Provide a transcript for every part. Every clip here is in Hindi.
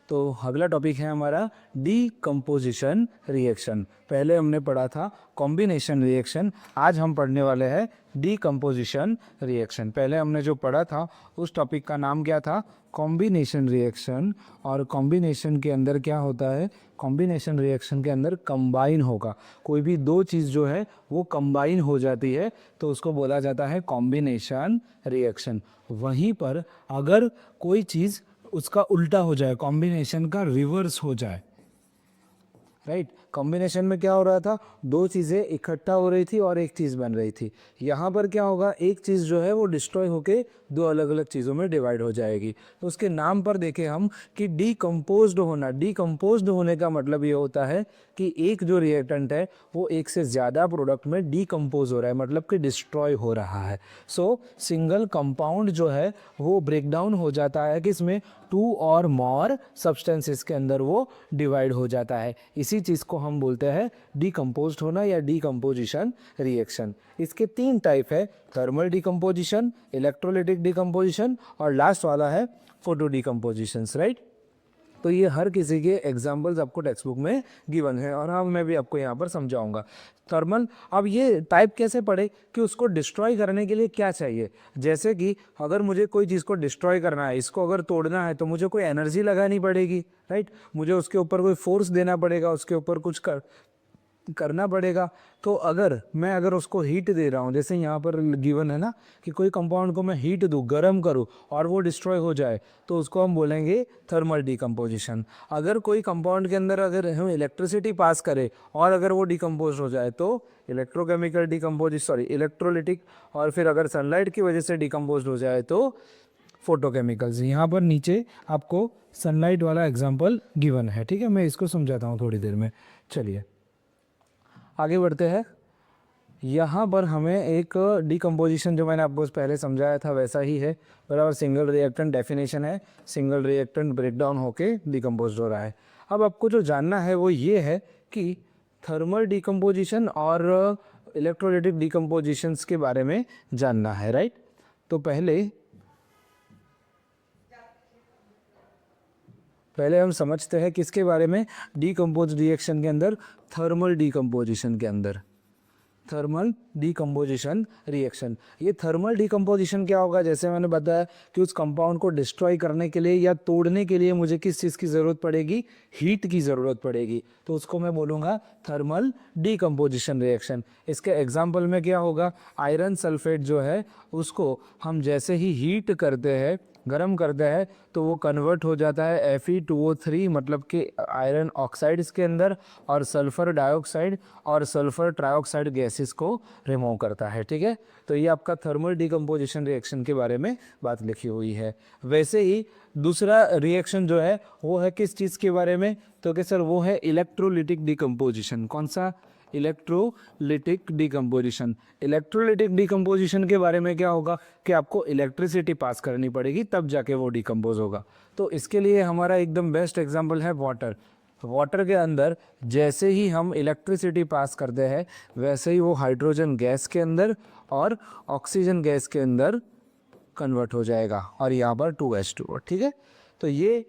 तो अगला टॉपिक है हमारा डीकम्पोजिशन रिएक्शन। पहले हमने पढ़ा था कॉम्बिनेशन रिएक्शन, आज हम पढ़ने वाले हैं डीकम्पोजिशन रिएक्शन। पहले हमने जो पढ़ा था उस टॉपिक का नाम क्या था, कॉम्बिनेशन रिएक्शन। और कॉम्बिनेशन के अंदर क्या होता है, कॉम्बिनेशन रिएक्शन के अंदर कंबाइन होगा, कोई भी दो चीज़ जो है वो कंबाइन हो जाती है तो उसको बोला जाता है कॉम्बिनेशन रिएक्शन। वहीं पर अगर कोई चीज़ उसका उल्टा हो जाए, कॉम्बिनेशन का रिवर्स हो जाए, राइट। कॉम्बिनेशन में क्या हो रहा था, दो चीज़ें इकट्ठा हो रही थी और एक चीज़ बन रही थी। यहाँ पर क्या होगा, एक चीज़ जो है वो डिस्ट्रॉय होके दो अलग अलग चीज़ों में डिवाइड हो जाएगी। तो उसके नाम पर देखें हम कि डीकम्पोज्ड होना, डीकम्पोज्ड होने का मतलब ये होता है कि एक जो रिएक्टेंट है वो एक से ज़्यादा प्रोडक्ट में डीकम्पोज हो रहा है, मतलब कि डिस्ट्रॉय हो रहा है। सो सिंगल कंपाउंड जो है वो ब्रेक डाउन हो जाता है कि इसमें टू और मोर सब्सटेंसेस के अंदर वो डिवाइड हो जाता है। इसी चीज़ को हम बोलते हैं डीकम्पोज्ड होना या डीकम्पोजिशन रिएक्शन। इसके तीन टाइप है, थर्मल डीकम्पोजिशन, इलेक्ट्रोलिटिक डीकम्पोजिशन और लास्ट वाला है फोटो डीकम्पोजिशन, राइट। तो ये हर किसी के एग्जाम्पल्स आपको टेक्स्ट बुक में गिवन है और हाँ मैं भी आपको यहाँ पर समझाऊंगा। थर्मल, अब ये टाइप कैसे पढ़े कि उसको डिस्ट्रॉय करने के लिए क्या चाहिए। जैसे कि अगर मुझे कोई चीज़ को डिस्ट्रॉय करना है, इसको अगर तोड़ना है तो मुझे कोई एनर्जी लगानी पड़ेगी, राइट। मुझे उसके ऊपर कोई फोर्स देना पड़ेगा, उसके ऊपर कुछ करना पड़ेगा। तो अगर उसको हीट दे रहा हूँ, जैसे यहाँ पर गिवन है ना कि कोई कंपाउंड को मैं हीट दूँ, गर्म करूँ और वो डिस्ट्रॉय हो जाए, तो उसको हम बोलेंगे थर्मल डीकम्पोजिशन। अगर कोई कंपाउंड के अंदर अगर हम इलेक्ट्रिसिटी पास करें और अगर वो डिकम्पोज हो जाए तो इलेक्ट्रोकेमिकल इलेक्ट्रोलिटिक। और फिर अगर सनलाइट की वजह से डिकम्पोज हो जाए तो फोटोकेमिकल्स। यहाँ पर नीचे आपको सनलाइट वाला एग्जाम्पल गिवन है, ठीक है। मैं इसको समझाता हूँ थोड़ी देर में। चलिए आगे बढ़ते हैं। यहाँ पर हमें एक डीकम्पोजिशन जो मैंने आपको पहले समझाया था वैसा ही है, बराबर। सिंगल रिएक्टेंट डेफिनेशन है, सिंगल रिएक्टेंट ब्रेकडाउन होके डीकम्पोज हो रहा है। अब आपको जो जानना है वो ये है कि थर्मल डीकम्पोजिशन और इलेक्ट्रोलिटिक डीकम्पोजिशंस के बारे में जानना है, राइट। तो पहले हम समझते हैं किसके बारे में, डीकम्पोज रिएक्शन के अंदर, थर्मल डीकम्पोजिशन के अंदर, थर्मल डीकम्पोजिशन रिएक्शन। ये थर्मल डीकम्पोजिशन क्या होगा, जैसे मैंने बताया कि उस कंपाउंड को डिस्ट्रॉय करने के लिए या तोड़ने के लिए मुझे किस चीज़ की ज़रूरत पड़ेगी, हीट की ज़रूरत पड़ेगी, तो उसको मैं बोलूँगा थर्मल डीकम्पोजिशन रिएक्शन। इसके एग्जाम्पल में क्या होगा, आयरन सल्फेट जो है उसको हम जैसे ही हीट करते हैं, गर्म करते हैं, तो वो कन्वर्ट हो जाता है Fe2O3, मतलब कि आयरन ऑक्साइड्स के अंदर, और सल्फ़र डाइऑक्साइड और सल्फ़र ट्राइऑक्साइड गैसेस को रिमूव करता है, ठीक है। तो ये आपका थर्मल डीकम्पोजिशन रिएक्शन के बारे में बात लिखी हुई है। वैसे ही दूसरा रिएक्शन जो है वो है किस चीज़ के बारे में, तो कि सर वो है इलेक्ट्रोलिटिक डीकम्पोजिशन। कौन सा, इलेक्ट्रोलिटिक डीकम्पोजिशन। इलेक्ट्रोलिटिक डीकम्पोजिशन के बारे में क्या होगा कि आपको इलेक्ट्रिसिटी पास करनी पड़ेगी तब जाके वो डीकम्पोज होगा। तो इसके लिए हमारा एकदम बेस्ट एग्जांपल है वाटर। वाटर के अंदर जैसे ही हम इलेक्ट्रिसिटी पास करते हैं वैसे ही वो हाइड्रोजन गैस के अंदर और ऑक्सीजन गैस के अंदर कन्वर्ट हो जाएगा, और यहाँ पर 2H2O, ठीक है। तो ये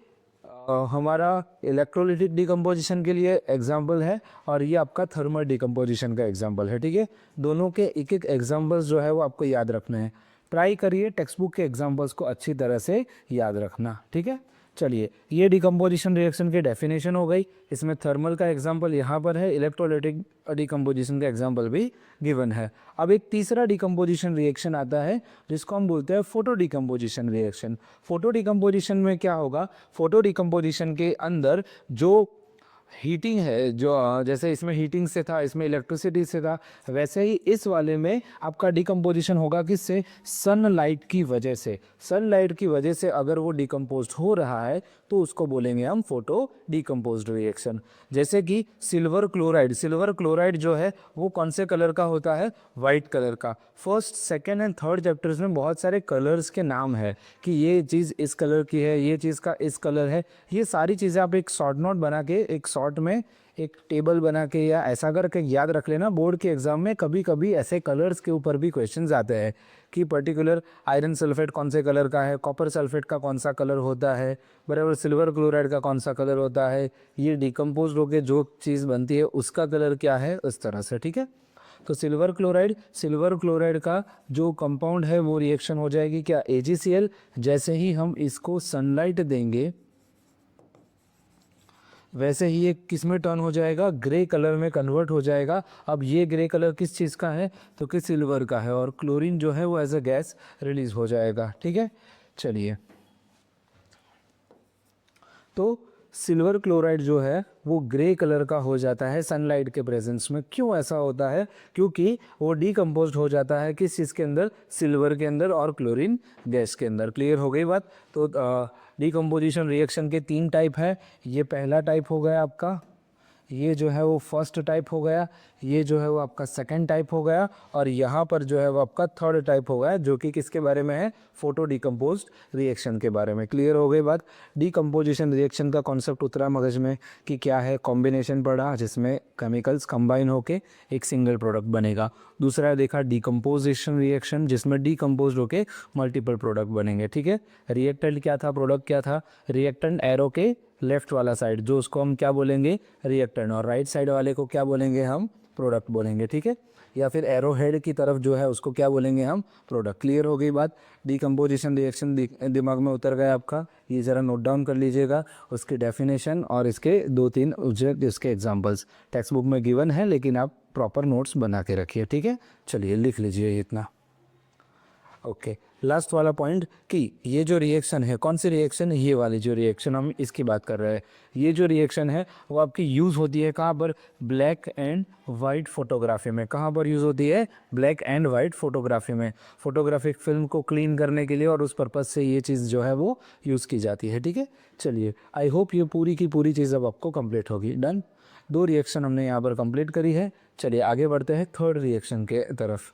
हमारा इलेक्ट्रोलिटिक डीकम्पोजिशन के लिए एग्जाम्पल है और ये आपका थर्मल डीकम्पोजिशन का एग्जाम्पल है, ठीक है। दोनों के एक एक एग्जाम्पल्स जो है वो आपको याद रखने हैं। ट्राई करिए टेक्स्ट बुक के एग्जाम्पल्स को अच्छी तरह से याद रखना, ठीक है। चलिए, ये डीकम्पोजिशन रिएक्शन की डेफिनेशन हो गई। इसमें थर्मल का एग्जाम्पल यहाँ पर है, इलेक्ट्रोलिटिक डीकम्पोजिशन का एग्जाम्पल भी गिवन है। अब एक तीसरा डीकम्पोजिशन रिएक्शन आता है जिसको हम बोलते हैं photo decomposition reaction. Photo decomposition में क्या होगा, फोटो डीकम्पोजिशन के अंदर जो हीटिंग है, जो जैसे इसमें हीटिंग से था, इसमें इलेक्ट्रिसिटी से था, वैसे ही इस वाले में आपका डिकम्पोजिशन होगा किससे, सनलाइट की वजह से। सनलाइट की वजह से अगर वो डिकम्पोज हो रहा है तो उसको बोलेंगे हम फोटो डिकम्पोज्ड रिएक्शन। जैसे कि सिल्वर क्लोराइड जो है वो कौन से कलर का होता है, वाइट कलर का। First, second and third chapters में बहुत सारे कलर्स के नाम है कि ये चीज़ इस कलर की है, ये चीज़ का इस कलर है। ये सारी चीज़ें आप एक शॉर्ट नोट बना के, एक शॉर्ट में एक टेबल बना के या ऐसा करके याद रख लेना। बोर्ड के एग्जाम में कभी कभी ऐसे कलर्स के ऊपर भी क्वेश्चंस आते हैं कि पर्टिकुलर आयरन सल्फेट कौन से कलर का है, कॉपर सल्फेट का कौन सा कलर होता है, बराबर सिल्वर क्लोराइड का कौन सा कलर होता है, ये डिकम्पोज होकर जो चीज़ बनती है उसका कलर क्या है, उस तरह से। ठीक है, तो सिल्वर क्लोराइड का जो कंपाउंड है वो रिएक्शन हो जाएगी क्या, AgCl। जैसे ही हम इसको सनलाइट देंगे वैसे ही ये किस में टर्न हो जाएगा, ग्रे कलर में कन्वर्ट हो जाएगा। अब ये ग्रे कलर किस चीज़ का है, तो कि सिल्वर का है, और क्लोरीन जो है वो एज अ गैस रिलीज हो जाएगा। ठीक है, चलिए, तो सिल्वर क्लोराइड जो है वो ग्रे कलर का हो जाता है सनलाइट के प्रेजेंस में। क्यों ऐसा होता है, क्योंकि वो डीकम्पोज हो जाता है किस चीज़ के अंदर, सिल्वर के अंदर और क्लोरीन गैस के अंदर। क्लियर हो गई बात। तो डीकम्पोजिशन रिएक्शन के 3 टाइप है। ये पहला टाइप हो गया आपका, ये जो है वो फर्स्ट टाइप हो गया, ये जो है वो आपका सेकंड टाइप हो गया, और यहाँ पर जो है वो आपका थर्ड टाइप हो गया, जो कि किसके बारे में है, फोटो डिकम्पोज्ड रिएक्शन के बारे में। क्लियर हो गई बात। डिकम्पोजिशन रिएक्शन का कॉन्सेप्ट उतरा मगज में कि क्या है, कॉम्बिनेशन पढ़ा जिसमें केमिकल्स कंबाइन होके एक सिंगल प्रोडक्ट बनेगा। दूसरा देखा डिकम्पोजिशन रिएक्शन, जिसमें डिकम्पोज होके मल्टीपल प्रोडक्ट बनेंगे। ठीक है, रिएक्टेंट क्या था, प्रोडक्ट क्या था, रिएक्टेंट एरो के लेफ्ट वाला साइड जो उसको हम क्या बोलेंगे, रिएक्टेंट, और राइट साइड वाले को क्या बोलेंगे हम, प्रोडक्ट बोलेंगे। ठीक है, या फिर एरो हेड की तरफ जो है उसको क्या बोलेंगे हम, प्रोडक्ट। क्लियर हो गई बात। डिकम्पोजिशन रिएक्शन दिमाग में उतर गया आपका, ये ज़रा नोट डाउन कर लीजिएगा, उसकी डेफिनेशन और इसके 2-3 इसके एग्जांपल्स टेक्स्ट बुक में गिवन है, लेकिन आप प्रॉपर नोट्स बना के रखिए। ठीक है, चलिए लिख लीजिए इतना। ओके, लास्ट वाला पॉइंट कि ये जो रिएक्शन है, कौन सी रिएक्शन, ये वाली जो रिएक्शन हम इसकी बात कर रहे हैं, ये जो रिएक्शन है वो आपकी यूज़ होती है कहाँ पर, ब्लैक एंड वाइट फोटोग्राफी में। कहाँ पर यूज़ होती है, ब्लैक एंड वाइट फोटोग्राफी में। फोटोग्राफिक फिल्म को क्लीन करने के लिए और उस पर्पज़ से ये चीज़ जो है वो यूज़ की जाती है। ठीक है, चलिए, आई होप ये पूरी की पूरी चीज़ अब आपको कंप्लीट होगी। डन, 2 रिएक्शन हमने यहाँ पर कंप्लीट करी है। चलिए आगे बढ़ते हैं थर्ड रिएक्शन के तरफ।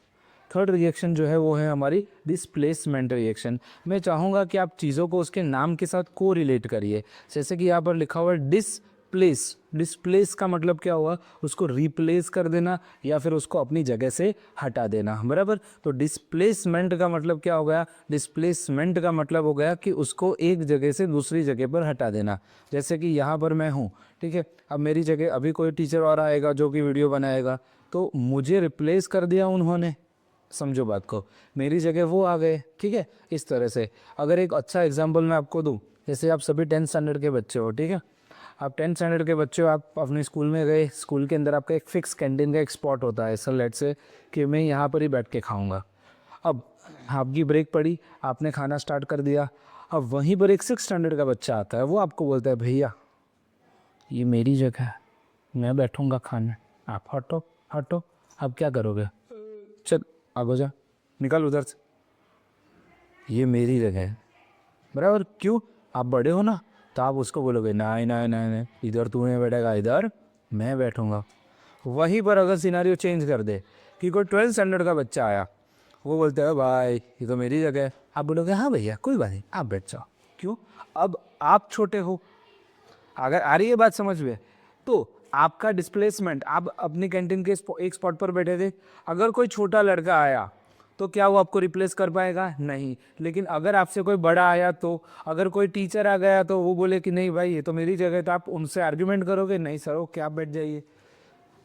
थर्ड रिएक्शन जो है वो है हमारी डिस्प्लेसमेंट रिएक्शन। मैं चाहूँगा कि आप चीज़ों को उसके नाम के साथ को रिलेट करिए। जैसे कि यहाँ पर लिखा हुआ है डिस्प्लेस, डिस्प्लेस का मतलब क्या हुआ, उसको रिप्लेस कर देना या फिर उसको अपनी जगह से हटा देना, बराबर। तो डिस्प्लेसमेंट का मतलब क्या हो गया, डिस्प्लेसमेंट का मतलब हो गया कि उसको एक जगह से दूसरी जगह पर हटा देना। जैसे कि यहाँ पर मैं हूँ, ठीक है, अब मेरी जगह अभी कोई टीचर और आएगा जो कि वीडियो बनाएगा, तो मुझे रिप्लेस कर दिया उन्होंने, समझो बात को, मेरी जगह वो आ गए। ठीक है, इस तरह से। अगर एक अच्छा एग्जांपल मैं आपको दूं, जैसे आप सभी 10th स्टैंडर्ड के बच्चे हो, ठीक है, आप 10th स्टैंडर्ड के बच्चे हो, आप अपने स्कूल में गए, स्कूल के अंदर आपका एक फिक्स कैंटीन का एक स्पॉट होता है, सर लेट से कि मैं यहाँ पर ही बैठ के खाऊंगा। अब आपकी ब्रेक पड़ी, आपने खाना स्टार्ट कर दिया। अब वहीं पर एक 6th स्टैंडर्ड का बच्चा आता है, वो आपको बोलता है भैया ये मेरी जगह है, मैं बैठूंगा खाने, आप हटो हटो। अब क्या करोगे, चल आगो जा, निकल उधर से, ये मेरी जगह है, बराबर। क्यों, आप बड़े हो ना, तो आप उसको बोलोगे नहीं नहीं नहीं नहीं, इधर तू नहीं बैठेगा, इधर मैं बैठूंगा। वहीं पर अगर सिनारियो चेंज कर दे कि कोई 12th स्टैंडर्ड का बच्चा आया, वो बोलते है भाई ये तो मेरी जगह है, आप बोलोगे हाँ भैया कोई बात नहीं आप बैठ जाओ। क्यों, अब आप छोटे हो। अगर आ रही है बात समझ में, तो आपका डिस्प्लेसमेंट, आप अपनी कैंटीन के एक स्पॉट पर बैठे थे, अगर कोई छोटा लड़का आया तो क्या वो आपको रिप्लेस कर पाएगा, नहीं। लेकिन अगर आपसे कोई बड़ा आया, तो अगर कोई टीचर आ गया तो वो बोले कि नहीं भाई ये तो मेरी जगह है, तो आप उनसे आर्ग्यूमेंट करोगे, नहीं सर ओके आप बैठ जाइए।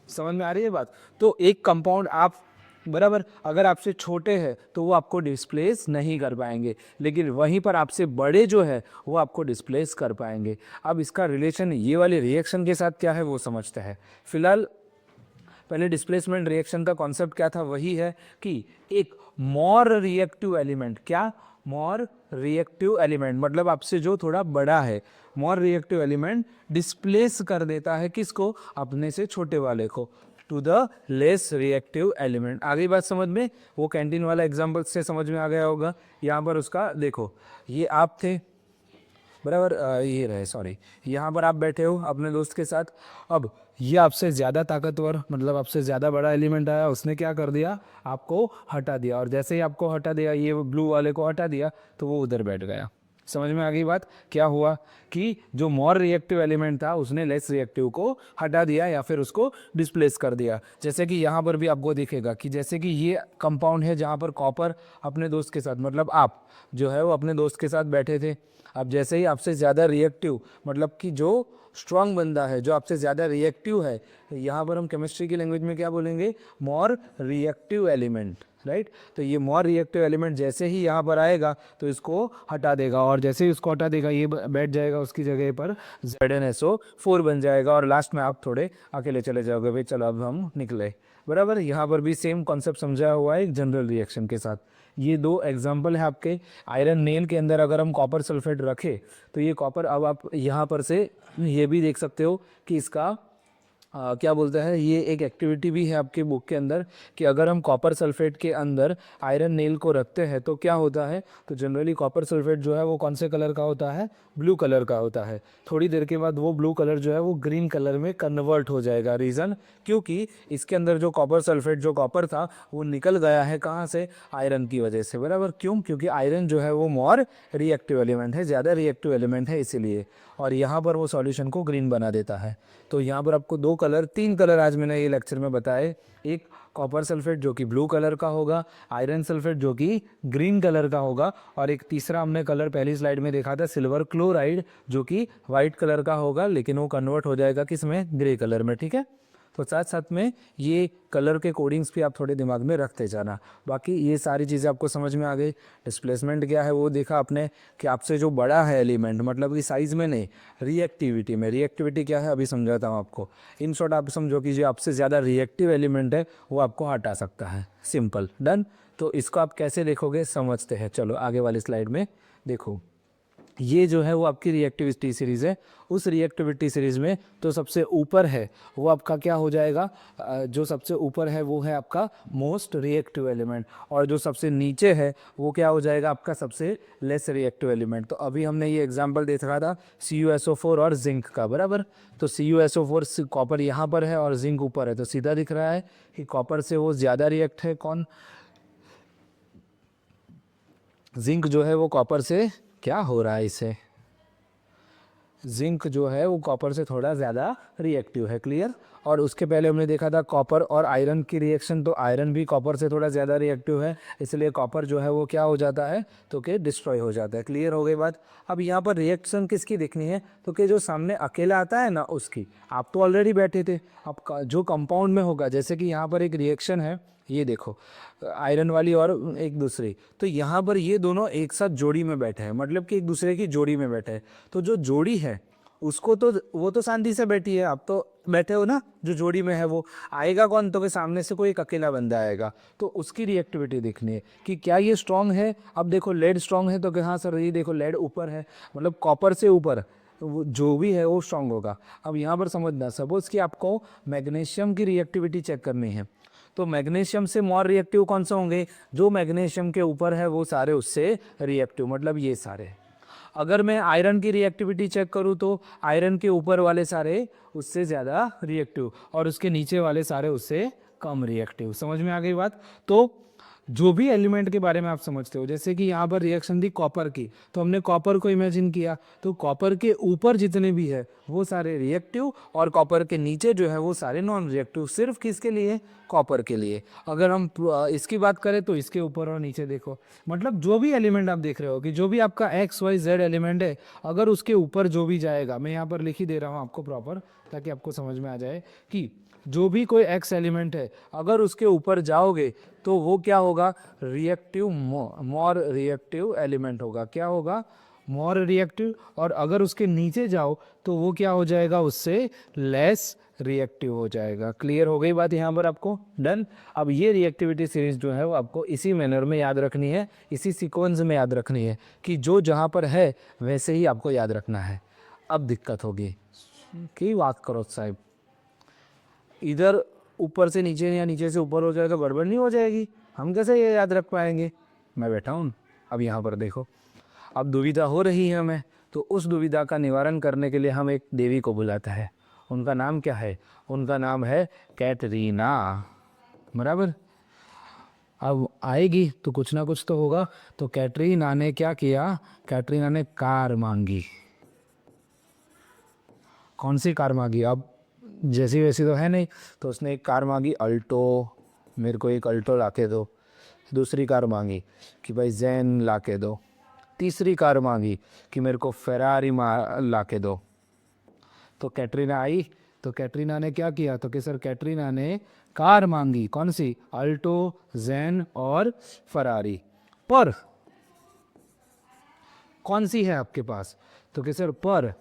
समझ में आ रही है बात। तो एक कंपाउंड आप, बराबर, अगर आपसे छोटे हैं तो वो आपको डिस्प्लेस नहीं कर पाएंगे, लेकिन वहीं पर आपसे बड़े जो है वो आपको डिस्प्लेस कर पाएंगे। अब इसका रिलेशन ये वाले रिएक्शन के साथ क्या है वो समझते हैं। फिलहाल पहले डिस्प्लेसमेंट रिएक्शन का कॉन्सेप्ट क्या था, वही है कि एक मोर रिएक्टिव एलिमेंट, क्या, मोर रिएक्टिव एलिमेंट मतलब आपसे जो थोड़ा बड़ा है, मोर रिएक्टिव एलिमेंट डिस्प्लेस कर देता है किसको, अपने से छोटे वाले को, to the less reactive element. आगे बात समझ में, वो कैंटीन वाला एग्जांपल से समझ में आ गया होगा। यहाँ पर उसका देखो, ये आप थे, बराबर, ये रहे सॉरी, यहाँ पर आप बैठे हो अपने दोस्त के साथ। अब ये आपसे ज़्यादा ताकतवर, मतलब आपसे ज़्यादा बड़ा एलिमेंट आया, उसने क्या कर दिया, आपको हटा दिया, और जैसे ही आपको हटा दिया, ये ब्लू वाले को हटा दिया, तो वो उधर बैठ गया। समझ में आ गई बात? क्या हुआ कि जो मोर रिएक्टिव एलिमेंट था उसने लेस रिएक्टिव को हटा दिया या फिर उसको डिस्प्लेस कर दिया। जैसे कि यहाँ पर भी आपको दिखेगा कि जैसे कि ये कंपाउंड है जहाँ पर कॉपर अपने दोस्त के साथ, मतलब आप जो है वो अपने दोस्त के साथ बैठे थे। अब जैसे ही आपसे ज़्यादा रिएक्टिव, मतलब कि जो स्ट्रांग बंदा है, जो आपसे ज़्यादा रिएक्टिव है, यहाँ पर हम केमिस्ट्री की लैंग्वेज में क्या बोलेंगे, मोर रिएक्टिव एलिमेंट, राइट। तो ये मोर रिएक्टिव एलिमेंट जैसे ही यहाँ पर आएगा तो इसको हटा देगा, और जैसे ही उसको हटा देगा ये बैठ जाएगा उसकी जगह पर, ZnSO4 बन जाएगा, और लास्ट में आप थोड़े अकेले चले जाओगे, भाई चलो अब हम निकले, बराबर। यहाँ पर भी सेम कॉन्सेप्ट समझाया हुआ है एक जनरल रिएक्शन के साथ। ये दो एग्जाम्पल है आपके। आयरन नेल के अंदर अगर हम कॉपर सल्फेट रखें तो ये कॉपर, अब आप यहाँ पर से ये भी देख सकते हो कि इसका क्या बोलते हैं, ये एक एक्टिविटी भी है आपके बुक के अंदर कि अगर हम कॉपर सल्फेट के अंदर आयरन नेल को रखते हैं तो क्या होता है। तो जनरली कॉपर सल्फेट जो है वो कौन से कलर का होता है, ब्लू कलर का होता है। थोड़ी देर के बाद वो ब्लू कलर जो है वो ग्रीन कलर में कन्वर्ट हो जाएगा। रीज़न, क्योंकि इसके अंदर जो कॉपर सल्फेट, जो कॉपर था वो निकल गया है कहाँ से, आयरन की वजह से, बराबर। क्यों? क्योंकि आयरन जो है वो मोर रिएक्टिव एलिमेंट है, ज़्यादा रिएक्टिव एलिमेंट है इसीलिए, और यहाँ पर वो सॉल्यूशन को ग्रीन बना देता है। तो यहाँ पर आपको दो कलर, तीन कलर आज मैंने ये लेक्चर में बताए। एक कॉपर सल्फेट जो कि ब्लू कलर का होगा, आयरन सल्फेट जो कि ग्रीन कलर का होगा, और एक तीसरा हमने कलर पहली स्लाइड में देखा था, सिल्वर क्लोराइड, जो कि वाइट कलर का होगा लेकिन वो कन्वर्ट हो जाएगा किस में, ग्रे कलर में, ठीक है। तो साथ साथ में ये कलर के कोडिंग्स भी आप थोड़े दिमाग में रखते जाना। बाकी ये सारी चीज़ें आपको समझ में आ गई। डिस्प्लेसमेंट क्या है वो देखा आपने कि आपसे जो बड़ा है एलिमेंट, मतलब कि साइज़ में नहीं, रिएक्टिविटी में। रिएक्टिविटी क्या है अभी समझाता हूँ आपको। इन शॉर्ट आप समझो कि जो आपसे ज़्यादा रिएक्टिव एलिमेंट है वो आपको हटा सकता है, सिंपल, डन। तो इसको आप कैसे देखोगे समझते हैं, चलो आगे वाली स्लाइड में देखो। ये जो है वो आपकी रिएक्टिविटी सीरीज़ है। उस रिएक्टिविटी सीरीज़ में तो सबसे ऊपर है वो आपका क्या हो जाएगा, जो सबसे ऊपर है वो है आपका मोस्ट रिएक्टिव एलिमेंट, और जो सबसे नीचे है वो क्या हो जाएगा, आपका सबसे लेस रिएक्टिव एलिमेंट। तो अभी हमने ये एग्जांपल देखा था CuSO4 और जिंक का, बराबर। तो CuSO4 कॉपर यहाँ पर है और जिंक ऊपर है, तो सीधा दिख रहा है कि कॉपर से वो ज़्यादा रिएक्ट है, कौन, जिंक जो है वो कॉपर से क्या हो रहा है, इसे जिंक जो है वो कॉपर से थोड़ा ज़्यादा रिएक्टिव है, क्लियर। और उसके पहले हमने देखा था कॉपर और आयरन की रिएक्शन, तो आयरन भी कॉपर से थोड़ा ज़्यादा रिएक्टिव है, इसलिए कॉपर जो है वो क्या हो जाता है, तो कि डिस्ट्रॉय हो जाता है। क्लियर हो गई बात। अब यहाँ पर रिएक्शन किसकी देखनी है, तो कि जो सामने अकेला आता है ना उसकी। आप तो ऑलरेडी बैठे थे, अब जो कंपाउंड में होगा, जैसे कि यहाँ पर एक रिएक्शन है, ये देखो आयरन वाली और एक दूसरी, तो यहाँ पर ये दोनों एक साथ जोड़ी में बैठे हैं, मतलब कि एक दूसरे की जोड़ी में बैठे हैं। तो जो जोड़ी है उसको तो वो तो शांति से बैठी है, आप तो बैठे हो ना, जो जोड़ी में है वो आएगा कौन, तो कि सामने से कोई एक अकेला बंदा आएगा, तो उसकी रिएक्टिविटी देखनी है कि क्या ये स्ट्रांग है। अब देखो लेड स्ट्रांग है, तो कि हाँ सर ये देखो लेड ऊपर है, मतलब कॉपर से ऊपर, तो वो जो भी है वो स्ट्रांग होगा। अब यहाँ पर समझना, सपोज कि आपको मैग्नीशियम की रिएक्टिविटी चेक करनी है, तो मैग्नीशियम से मोर रिएक्टिव कौन सा होंगे, जो मैग्नीशियम के ऊपर है वो सारे उससे रिएक्टिव, मतलब ये सारे। अगर मैं आयरन की रिएक्टिविटी चेक करूँ तो आयरन के ऊपर वाले सारे उससे ज़्यादा रिएक्टिव और उसके नीचे वाले सारे उससे कम रिएक्टिव। समझ में आ गई बात। तो जो भी एलिमेंट के बारे में आप समझते हो, जैसे कि यहाँ पर रिएक्शन थी कॉपर की, तो हमने कॉपर को इमेजिन किया, तो कॉपर के ऊपर जितने भी है वो सारे रिएक्टिव और कॉपर के नीचे जो है वो सारे नॉन रिएक्टिव। सिर्फ किसके लिए, कॉपर के लिए। अगर हम इसकी बात करें तो इसके ऊपर और नीचे देखो, मतलब जो भी एलिमेंट आप देख रहे हो कि जो भी आपका XYZ एलिमेंट है, अगर उसके ऊपर जो भी जाएगा, मैं यहाँ पर लिख ही दे रहा हूँ आपको प्रॉपर ताकि आपको समझ में आ जाए कि जो भी कोई X एलिमेंट है अगर उसके ऊपर जाओगे तो वो क्या होगा, रिएक्टिव, मोर रिएक्टिव एलिमेंट होगा। क्या होगा, मोर रिएक्टिव। और अगर उसके नीचे जाओ तो वो क्या हो जाएगा, उससे लेस रिएक्टिव हो जाएगा। क्लियर हो गई बात यहाँ पर आपको, डन। अब ये रिएक्टिविटी सीरीज जो है वो आपको इसी मैनर में याद रखनी है, इसी सीक्वेंस में याद रखनी है कि जो जहाँ पर है वैसे ही आपको याद रखना है। अब दिक्कत होगी कि बात करो साहब, इधर ऊपर से नीचे या नीचे से ऊपर हो जाए तो गड़बड़ नहीं हो जाएगी, हम कैसे ये याद रख पाएंगे। मैं बैठा हूँ, अब यहाँ पर देखो, अब दुविधा हो रही है हमें, तो उस दुविधा का निवारण करने के लिए हम एक देवी को बुलाते हैं। उनका नाम क्या है, उनका नाम है कैटरीना, बराबर। अब आएगी तो कुछ ना कुछ तो होगा। तो कैटरीना ने क्या किया, कैटरीना ने कार मांगी। कौन सी कार मांगी, अब जैसी वैसी तो है नहीं, तो उसने एक कार मांगी अल्टो, मेरे को एक अल्टो ला के दो। दूसरी कार मांगी कि भाई जैन ला के दो। तीसरी कार मांगी कि मेरे को फेरारी ला के दो। तो कैटरीना आई, तो कैटरीना ने क्या किया, तो कि सर कैटरीना ने कार मांगी, कौन सी, अल्टो, जैन और फरारी। पर कौन सी है आपके पास, तो कि सर पर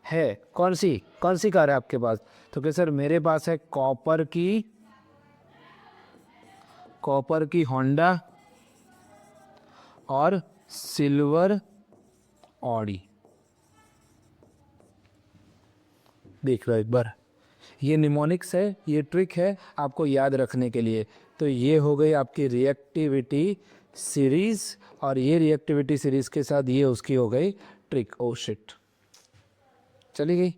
है, कौन सी कार है आपके पास, तो कि सर मेरे पास है कॉपर की होंडा और सिल्वर ऑडी। देख लो एक बार, ये निमोनिक्स है, ये ट्रिक है आपको याद रखने के लिए। तो ये हो गई आपकी रिएक्टिविटी सीरीज, और ये रिएक्टिविटी सीरीज के साथ ये उसकी हो गई ट्रिक। ओ शिट, चली गई,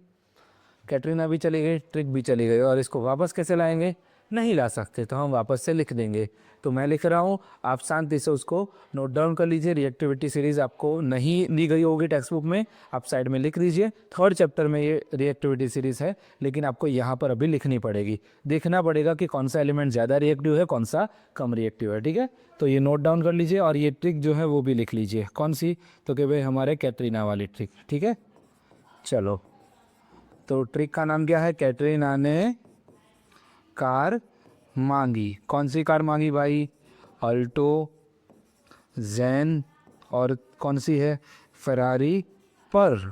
कैटरीना भी चली गई, ट्रिक भी चली गई। और इसको वापस कैसे लाएंगे, नहीं ला सकते, तो हम वापस से लिख देंगे। तो मैं लिख रहा हूँ, आप शांति से उसको नोट डाउन कर लीजिए। रिएक्टिविटी सीरीज आपको नहीं दी गई होगी टेक्स्ट बुक में, आप साइड में लिख दीजिए। थर्ड चैप्टर में ये रिएक्टिविटी सीरीज है, लेकिन आपको यहाँ पर अभी लिखनी पड़ेगी। देखना पड़ेगा कि कौन सा एलिमेंट ज़्यादा रिएक्टिव है, कौन सा कम रिएक्टिव है, ठीक है। तो ये नोट डाउन कर लीजिए, और ये ट्रिक जो है वो भी लिख लीजिए। कौन सी, तो कि भाई हमारे कैटरीना वाली ट्रिक, ठीक है। चलो, तो ट्रिक का नाम क्या है, कैटरीना ने कार मांगी। कौन सी कार मांगी भाई, अल्टो, जैन और कौन सी है, फरारी। पर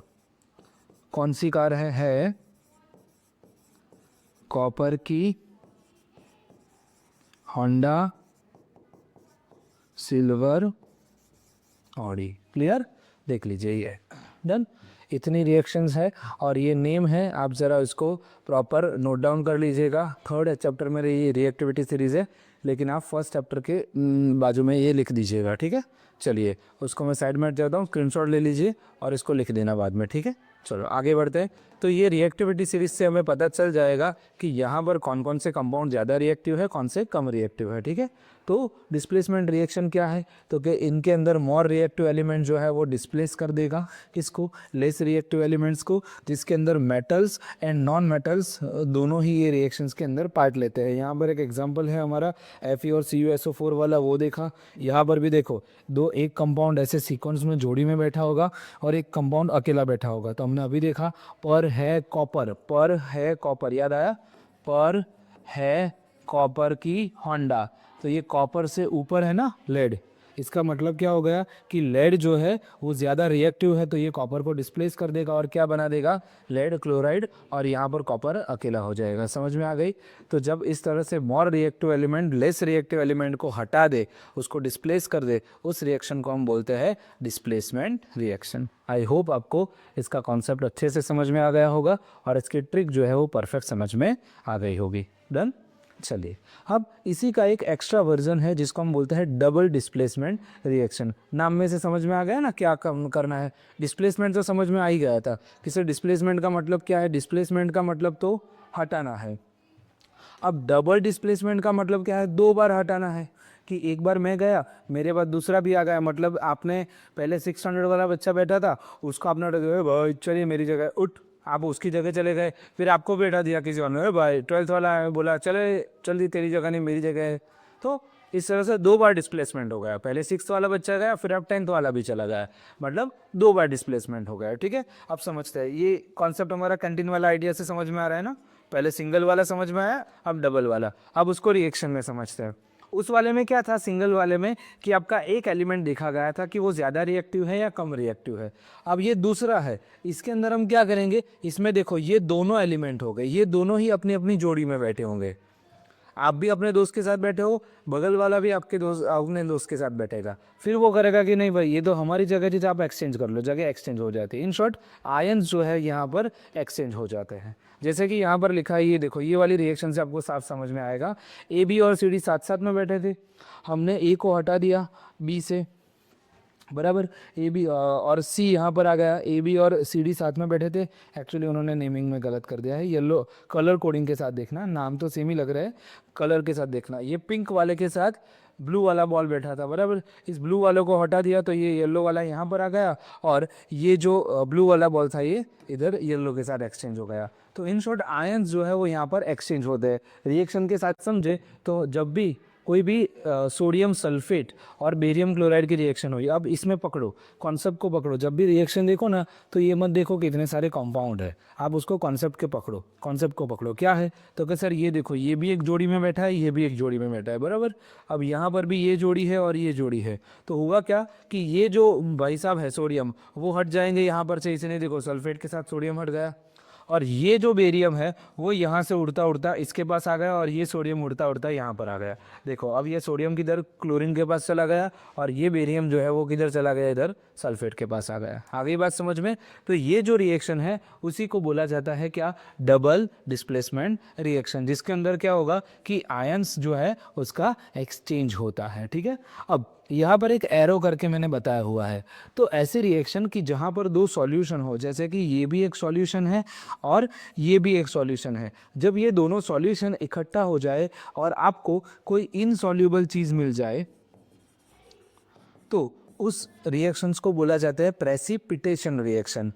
कौन सी कार है कॉपर की, होंडा, सिल्वर, ऑडी। क्लियर, देख लीजिए, ये डन। इतनी रिएक्शंस है और ये नेम है, आप ज़रा इसको प्रॉपर नोट डाउन कर लीजिएगा। थर्ड चैप्टर में ये रिएक्टिविटी सीरीज़ है, लेकिन आप फर्स्ट चैप्टर के बाजू में ये लिख दीजिएगा, ठीक है। चलिए, उसको मैं साइड में हट जाता हूँ, स्क्रीनशॉट ले लीजिए और इसको लिख देना बाद में, ठीक है। चलो आगे बढ़ते हैं। तो ये रिएक्टिविटी सीरीज से हमें पता चल जाएगा कि यहाँ पर कौन कौन से कंपाउंड ज़्यादा रिएक्टिव है, कौन से कम रिएक्टिव है, ठीक है। तो डिस्प्लेसमेंट रिएक्शन क्या है, तो कि इनके अंदर मोर रिएक्टिव एलिमेंट जो है वो डिस्प्लेस कर देगा किसको, लेस रिएक्टिव एलिमेंट्स को, जिसके अंदर मेटल्स एंड नॉन मेटल्स दोनों ही ये रिएक्शंस के अंदर पार्ट लेते हैं। यहाँ पर एक एग्जांपल है हमारा Fe और CuSO4 वाला, वो देखा। यहाँ पर भी देखो, एक कंपाउंड ऐसे सीक्वेंस में जोड़ी में बैठा होगा और एक कंपाउंड अकेला बैठा होगा। तो हमने अभी देखा, पर है कॉपर, याद आया, पर है कॉपर की होंडा। तो ये कॉपर से ऊपर है ना लेड, इसका मतलब क्या हो गया कि लेड जो है वो ज़्यादा रिएक्टिव है, तो ये कॉपर को डिस्प्लेस कर देगा और क्या बना देगा, लेड क्लोराइड, और यहाँ पर कॉपर अकेला हो जाएगा। समझ में आ गई। तो जब इस तरह से more reactive element less reactive element को हटा दे, उसको डिस्प्लेस कर दे, उस रिएक्शन को हम बोलते हैं डिस्प्लेसमेंट रिएक्शन। आई होप आपको इसका कॉन्सेप्ट अच्छे से समझ में आ गया होगा और इसकी ट्रिक जो है वो परफेक्ट समझ में आ गई होगी। डन। चलिए, अब इसी का एक एक्स्ट्रा वर्जन है जिसको हम बोलते हैं डबल डिस्प्लेसमेंट रिएक्शन। नाम में से समझ में आ गया ना क्या करना है। डिस्प्लेसमेंट तो समझ में आ ही गया था कि सर डिस्प्लेसमेंट का मतलब क्या है, डिस्प्लेसमेंट का मतलब तो हटाना है। अब डबल डिस्प्लेसमेंट का मतलब क्या है, 2 बार हटाना है। कि एक बार मैं गया, मेरे बाद दूसरा भी आ गया, मतलब आपने पहले 600 वाला बच्चा बैठा था, उसको आपने भाई चलिए मेरी जगह उठ, आप उसकी जगह चले गए, फिर आपको बैठा दिया किसी और ने, भाई 12th वाला है, बोला चल तेरी जगह नहीं मेरी जगह है। तो इस तरह से 2 बार डिस्प्लेसमेंट हो गया। पहले 6th वाला बच्चा गया, फिर अब 10th वाला भी चला गया, मतलब 2 बार डिस्प्लेसमेंट हो गया, ठीक है। अब समझते हैं, ये कॉन्सेप्ट हमारा कैंटीन वाला आइडिया से समझ में आ रहा है ना। पहले सिंगल वाला समझ में आया, अब डबल वाला। अब उसको रिएक्शन में समझते हैं। उस वाले में क्या था, सिंगल वाले में, कि आपका एक एलिमेंट देखा गया था कि वो ज़्यादा रिएक्टिव है या कम रिएक्टिव है। अब ये दूसरा है, इसके अंदर हम क्या करेंगे, इसमें देखो ये दोनों एलिमेंट हो गए, ये दोनों ही अपनी अपनी जोड़ी में बैठे होंगे। आप भी अपने दोस्त के साथ बैठे हो, बगल वाला भी आपके अपने दोस्त के साथ बैठेगा, फिर वो करेगा कि नहीं भाई ये तो हमारी जगह थी, आप एक्सचेंज कर लो, जगह एक्सचेंज हो जाती है। इन शॉर्ट आयंस जो है यहाँ पर एक्सचेंज हो जाते हैं। जैसे कि यहाँ पर लिखा है, ये देखो, ये वाली रिएक्शन से आपको साफ समझ में आएगा। ए बी और सी डी साथ साथ में बैठे थे, हमने ए को हटा दिया बी से, बराबर। ए बी और सी यहाँ पर आ गया, ए बी और सी डी साथ में बैठे थे। एक्चुअली उन्होंने नेमिंग में गलत कर दिया है, येलो कलर कोडिंग के साथ देखना, नाम तो सेम ही लग रहा है, कलर के साथ देखना। ये पिंक वाले के साथ ब्लू वाला बॉल बैठा था, बराबर। इस ब्लू वाले को हटा दिया तो ये येलो वाला यहाँ पर आ गया, और ये जो ब्लू वाला बॉल था ये इधर येलो के साथ एक्सचेंज हो गया। तो इन शॉर्ट आयंस जो है वो यहाँ पर एक्सचेंज होते हैं रिएक्शन के साथ, समझे। तो जब भी कोई भी सोडियम सल्फेट और बेरियम क्लोराइड की रिएक्शन हुई, अब इसमें पकड़ो, कॉन्सेप्ट को पकड़ो। जब भी रिएक्शन देखो ना तो ये मत देखो कि इतने सारे कंपाउंड है, आप उसको कॉन्सेप्ट के पकड़ो, कॉन्सेप्ट को पकड़ो। क्या है तो कि सर ये देखो, ये भी एक जोड़ी में बैठा है, ये भी एक जोड़ी में बैठा है, बराबर। अब यहाँ पर भी ये जोड़ी है और ये जोड़ी है, तो हुआ क्या कि ये जो भाई साहब है सोडियम, वो हट जाएंगे यहाँ पर से, इसने देखो सल्फेट के साथ सोडियम हट गया, और ये जो बेरियम है वो यहाँ से उड़ता उड़ता इसके पास आ गया, और ये सोडियम उड़ता उड़ता यहाँ पर आ गया। देखो अब ये सोडियम किधर क्लोरीन के पास चला गया, और ये बेरियम जो है वो किधर चला गया, इधर सल्फेट के पास आ गया। आ गई बात समझ में। तो ये जो रिएक्शन है उसी को बोला जाता है क्या, डबल डिस्प्लेसमेंट रिएक्शन, जिसके अंदर क्या होगा कि आयंस जो है उसका एक्सचेंज होता है। ठीक है, अब यहाँ पर एक एरो करके मैंने बताया हुआ है। तो ऐसे रिएक्शन की जहाँ पर दो सॉल्यूशन हो, जैसे कि ये भी एक सॉल्यूशन है और ये भी एक सॉल्यूशन है, जब ये दोनों सॉल्यूशन इकट्ठा हो जाए और आपको कोई इनसॉल्यूबल चीज़ मिल जाए, तो उस रिएक्शंस को बोला जाता है प्रेसिपिटेशन रिएक्शन।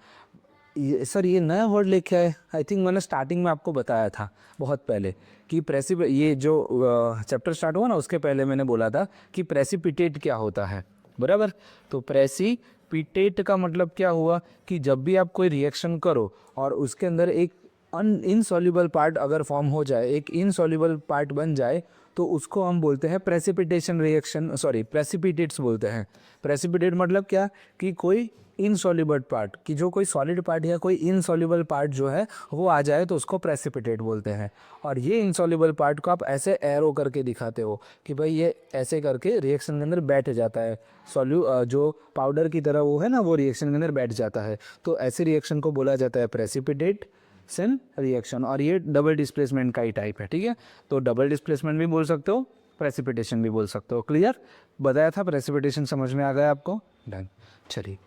सर ये नया वर्ड लेके आए, आई थिंक मैंने स्टार्टिंग में आपको बताया था बहुत पहले कि ये जो चैप्टर स्टार्ट हुआ ना उसके पहले मैंने बोला था कि प्रेसिपिटेट क्या होता है, बराबर। तो प्रेसिपिटेट का मतलब क्या हुआ कि जब भी आप कोई रिएक्शन करो और उसके अंदर एक इनसॉल्युबल पार्ट अगर फॉर्म हो जाए, एक इनसॉल्युबल पार्ट बन जाए, तो उसको हम बोलते हैं प्रेसिपिटेशन रिएक्शन, सॉरी प्रेसिपिटेट्स बोलते हैं। प्रेसिपिटेट मतलब क्या कि कोई इनसॉल्युबल पार्ट, कि जो कोई सॉलिड पार्ट या कोई इनसॉल्युबल पार्ट जो है वो आ जाए तो उसको प्रेसिपिटेट बोलते हैं। और ये इनसॉल्युबल पार्ट को आप ऐसे एरो करके दिखाते हो कि भाई ये ऐसे करके रिएक्शन के अंदर बैठ जाता है, जो पाउडर की तरह वो है ना, वो रिएक्शन के अंदर बैठ जाता है। तो ऐसे रिएक्शन को बोला जाता है प्रेसिपिटेट सन रिएक्शन, और ये डबल डिस्प्लेसमेंट का ही टाइप है। ठीक है, तो डबल डिस्प्लेसमेंट भी बोल सकते हो, प्रेसिपिटेशन भी बोल सकते हो। क्लियर, बताया था, प्रेसिपिटेशन समझ में आ गया आपको, डन। चलिए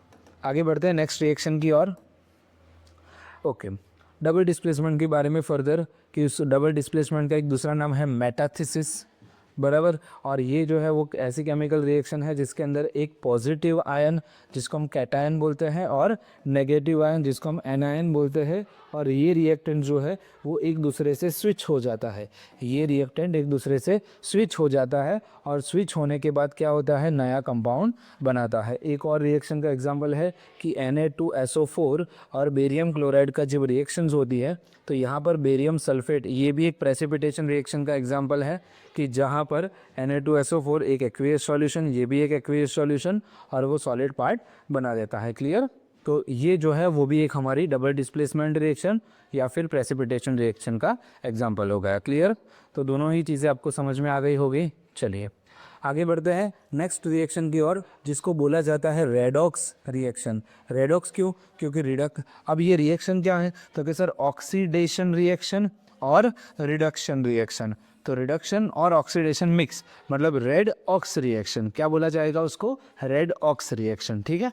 आगे बढ़ते हैं नेक्स्ट रिएक्शन की ओर। ओके, डबल डिस्प्लेसमेंट के बारे में फर्दर कि उस डबल डिस्प्लेसमेंट का एक दूसरा नाम है मेटाथिसिस, बराबर। और ये जो है वो ऐसी केमिकल रिएक्शन है जिसके अंदर एक पॉजिटिव आयन जिसको हम कैटायन बोलते हैं और नेगेटिव आयन जिसको हम एनायन बोलते हैं, और ये रिएक्टेंट जो है वो एक दूसरे से स्विच हो जाता है। ये रिएक्टेंट एक दूसरे से स्विच हो जाता है, और स्विच होने के बाद क्या होता है, नया कंपाउंड बनाता है। एक और रिएक्शन का एग्जांपल है कि Na2SO4 और बेरियम क्लोराइड का जब रिएक्शंस होती है तो यहाँ पर बेरियम सल्फेट, ये भी एक प्रेसिपिटेशन रिएक्शन का एग्जांपल है कि जहाँ पर Na2SO4 एक एक्वियस सॉल्यूशन, ये भी एक एक्वियस सॉल्यूशन, और वो सॉलिड पार्ट बना देता है। क्लियर, तो ये जो है वो भी एक हमारी डबल डिस्प्लेसमेंट रिएक्शन या फिर प्रेसिपिटेशन रिएक्शन का एग्जांपल हो गया। क्लियर, तो दोनों ही चीज़ें आपको समझ में आ गई होगी। चलिए आगे बढ़ते हैं नेक्स्ट रिएक्शन की ओर, जिसको बोला जाता है रेडॉक्स रिएक्शन। रेडॉक्स क्यों, क्योंकि अब ये रिएक्शन क्या है तो कि सर ऑक्सीडेशन रिएक्शन और रिडक्शन रिएक्शन। तो रिडक्शन और ऑक्सीडेशन मिक्स मतलब रेड ऑक्स रिएक्शन, क्या बोला जाएगा उसको, रेड ऑक्स रिएक्शन। ठीक है,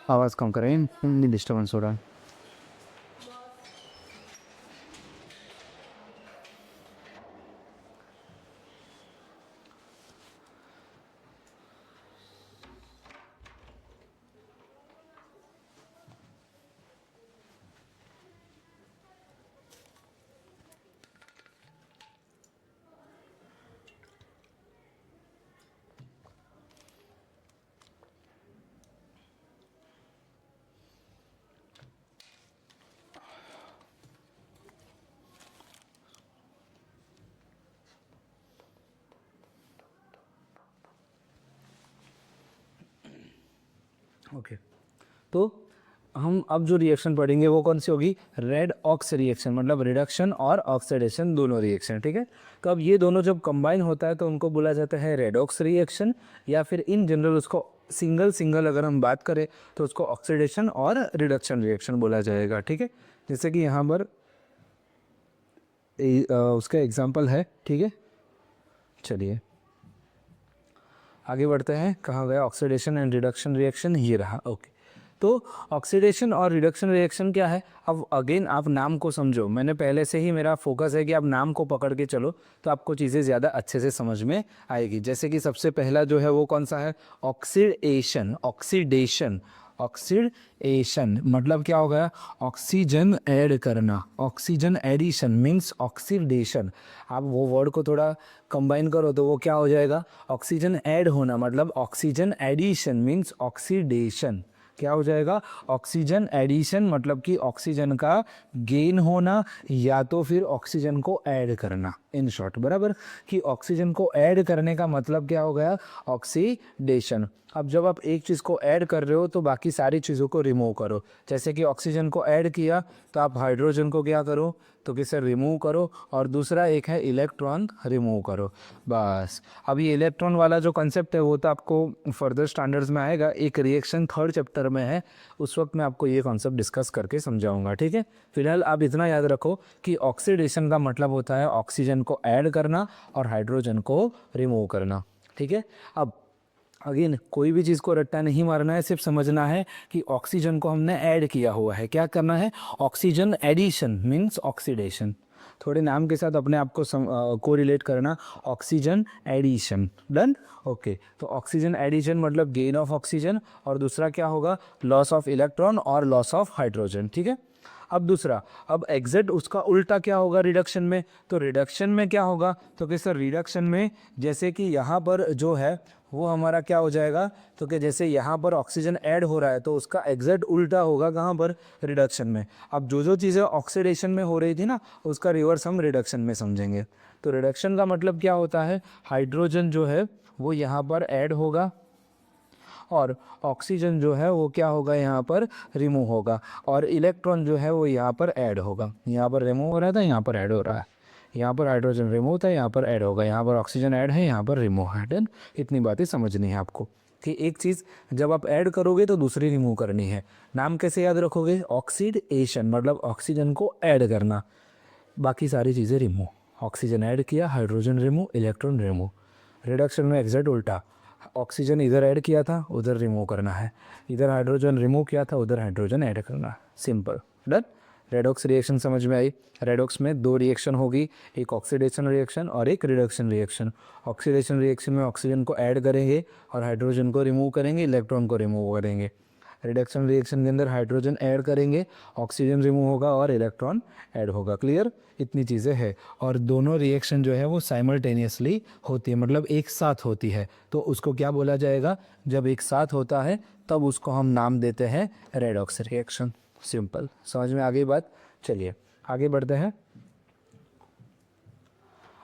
आवाज़ कम करें, डिस्टर्बेंस हो रहा है। ओके, तो हम अब जो रिएक्शन पढ़ेंगे वो कौन सी होगी, रेड ऑक्स रिएक्शन, मतलब रिडक्शन और ऑक्सीडेशन दोनों रिएक्शन। ठीक है, तो अब ये दोनों जब कंबाइन होता है तो उनको बोला जाता है रेडॉक्स रिएक्शन, या फिर इन जनरल उसको सिंगल सिंगल अगर हम बात करें तो उसको ऑक्सीडेशन और रिडक्शन रिएक्शन बोला जाएगा। ठीक है, जैसे कि यहाँ पर उसका एग्जाम्पल है। ठीक है, चलिए आगे बढ़ते हैं, कहाँ गया ऑक्सीडेशन एंड रिडक्शन रिएक्शन, ये रहा। ओके, तो ऑक्सीडेशन और रिडक्शन रिएक्शन क्या है, अब अगेन आप नाम को समझो, मैंने पहले से ही मेरा फोकस है कि आप नाम को पकड़ के चलो तो आपको चीज़ें ज़्यादा अच्छे से समझ में आएगी। जैसे कि सबसे पहला जो है वो कौन सा है, ऑक्सीडेशन। ऑक्सीडेशन, ऑक्सीडेशन मतलब क्या हो गया, ऑक्सीजन ऐड करना। Oxygen addition means oxidation. आप वो वर्ड को थोड़ा कंबाइन करो तो वो क्या हो जाएगा, ऑक्सीजन ऐड होना, मतलब ऑक्सीजन एडिशन मीन्स ऑक्सीडेशन। क्या हो जाएगा, ऑक्सीजन एडिशन मतलब कि ऑक्सीजन का गेन होना या तो फिर ऑक्सीजन को ऐड करना, इन शॉर्ट, बराबर, कि ऑक्सीजन को ऐड करने का मतलब क्या हो गया, ऑक्सीडेशन। अब जब आप एक चीज़ को ऐड कर रहे हो तो बाकी सारी चीज़ों को रिमूव करो। जैसे कि ऑक्सीजन को ऐड किया तो आप हाइड्रोजन को क्या करो, तो किसे रिमूव करो, और दूसरा एक है इलेक्ट्रॉन रिमूव करो, बस। अब ये इलेक्ट्रॉन वाला जो कंसेप्ट है वो तो आपको फर्दर स्टैंडर्ड्स में आएगा, एक रिएक्शन थर्ड चैप्टर में है, उस वक्त मैं आपको ये कॉन्सेप्ट डिस्कस करके समझाऊंगा, ठीक है। फिलहाल आप इतना याद रखो कि ऑक्सीडेशन का मतलब होता है ऑक्सीजन को ऐड करना और हाइड्रोजन को रिमूव करना, ठीक है। अब अगेन कोई भी चीज़ को रट्टा नहीं मारना है, सिर्फ समझना है कि ऑक्सीजन को हमने ऐड किया हुआ है, क्या करना है, ऑक्सीजन एडिशन मीन्स ऑक्सीडेशन। थोड़े नाम के साथ अपने आप को कोरिलेट करना, ऑक्सीजन एडिशन, डन, ओके। तो ऑक्सीजन एडिशन मतलब गेन ऑफ ऑक्सीजन, और दूसरा क्या होगा, लॉस ऑफ इलेक्ट्रॉन और लॉस ऑफ हाइड्रोजन, ठीक है। अब दूसरा, अब एग्जैक्ट उसका उल्टा क्या होगा रिडक्शन में, तो रिडक्शन में क्या होगा, तो कि सर रिडक्शन में जैसे कि यहाँ पर जो है वो हमारा क्या हो जाएगा, तो कि जैसे यहाँ पर ऑक्सीजन ऐड हो रहा है तो उसका एग्जैक्ट उल्टा होगा कहाँ पर, रिडक्शन में। अब जो जो चीज़ें ऑक्सीडेशन में हो रही थी ना उसका रिवर्स हम रिडक्शन में समझेंगे। तो रिडक्शन का मतलब क्या होता है, हाइड्रोजन जो है वो यहाँ पर ऐड होगा और ऑक्सीजन जो है वो क्या होगा, यहाँ पर रिमूव होगा, और इलेक्ट्रॉन जो है वो यहाँ पर ऐड होगा। यहाँ पर रिमूव हो रहा था, यहाँ पर ऐड हो रहा है, यहाँ पर हाइड्रोजन रिमूव था, यहाँ पर ऐड होगा, यहाँ पर ऑक्सीजन ऐड है, यहाँ पर रिमूव है, डन। इतनी बातें समझनी है आपको कि एक चीज़ जब आप ऐड करोगे तो दूसरी रिमूव करनी है। नाम कैसे याद रखोगे, ऑक्सीडेशन मतलब ऑक्सीजन को ऐड करना, बाकी सारी चीज़ें रिमूव। ऑक्सीजन ऐड किया, hydrogen remove, electron remove. Reduction में एग्जैक्ट उल्टा, ऑक्सीजन इधर ऐड किया था उधर रिमूव करना है, इधर हाइड्रोजन रिमूव किया था उधर हाइड्रोजन ऐड करना है, सिंपल, डन। रेडॉक्स रिएक्शन समझ में आई। रेडॉक्स में दो रिएक्शन होगी, एक ऑक्सीडेशन रिएक्शन और एक रिडक्शन रिएक्शन। ऑक्सीडेशन रिएक्शन में ऑक्सीजन को ऐड करेंगे और हाइड्रोजन को रिमूव करेंगे, इलेक्ट्रॉन को रिमूव करेंगे। रिडक्शन रिएक्शन के अंदर हाइड्रोजन ऐड करेंगे, ऑक्सीजन रिमूव होगा और इलेक्ट्रॉन ऐड होगा, क्लियर। इतनी चीज़ें हैं, और दोनों रिएक्शन जो है वो साइमल्टेनियसली होती है, मतलब एक साथ होती है। तो उसको क्या बोला जाएगा, जब एक साथ होता है तब उसको हम नाम देते हैं रेडॉक्स रिएक्शन, सिंपल। समझ में आ गई बात, चलिए आगे बढ़ते हैं।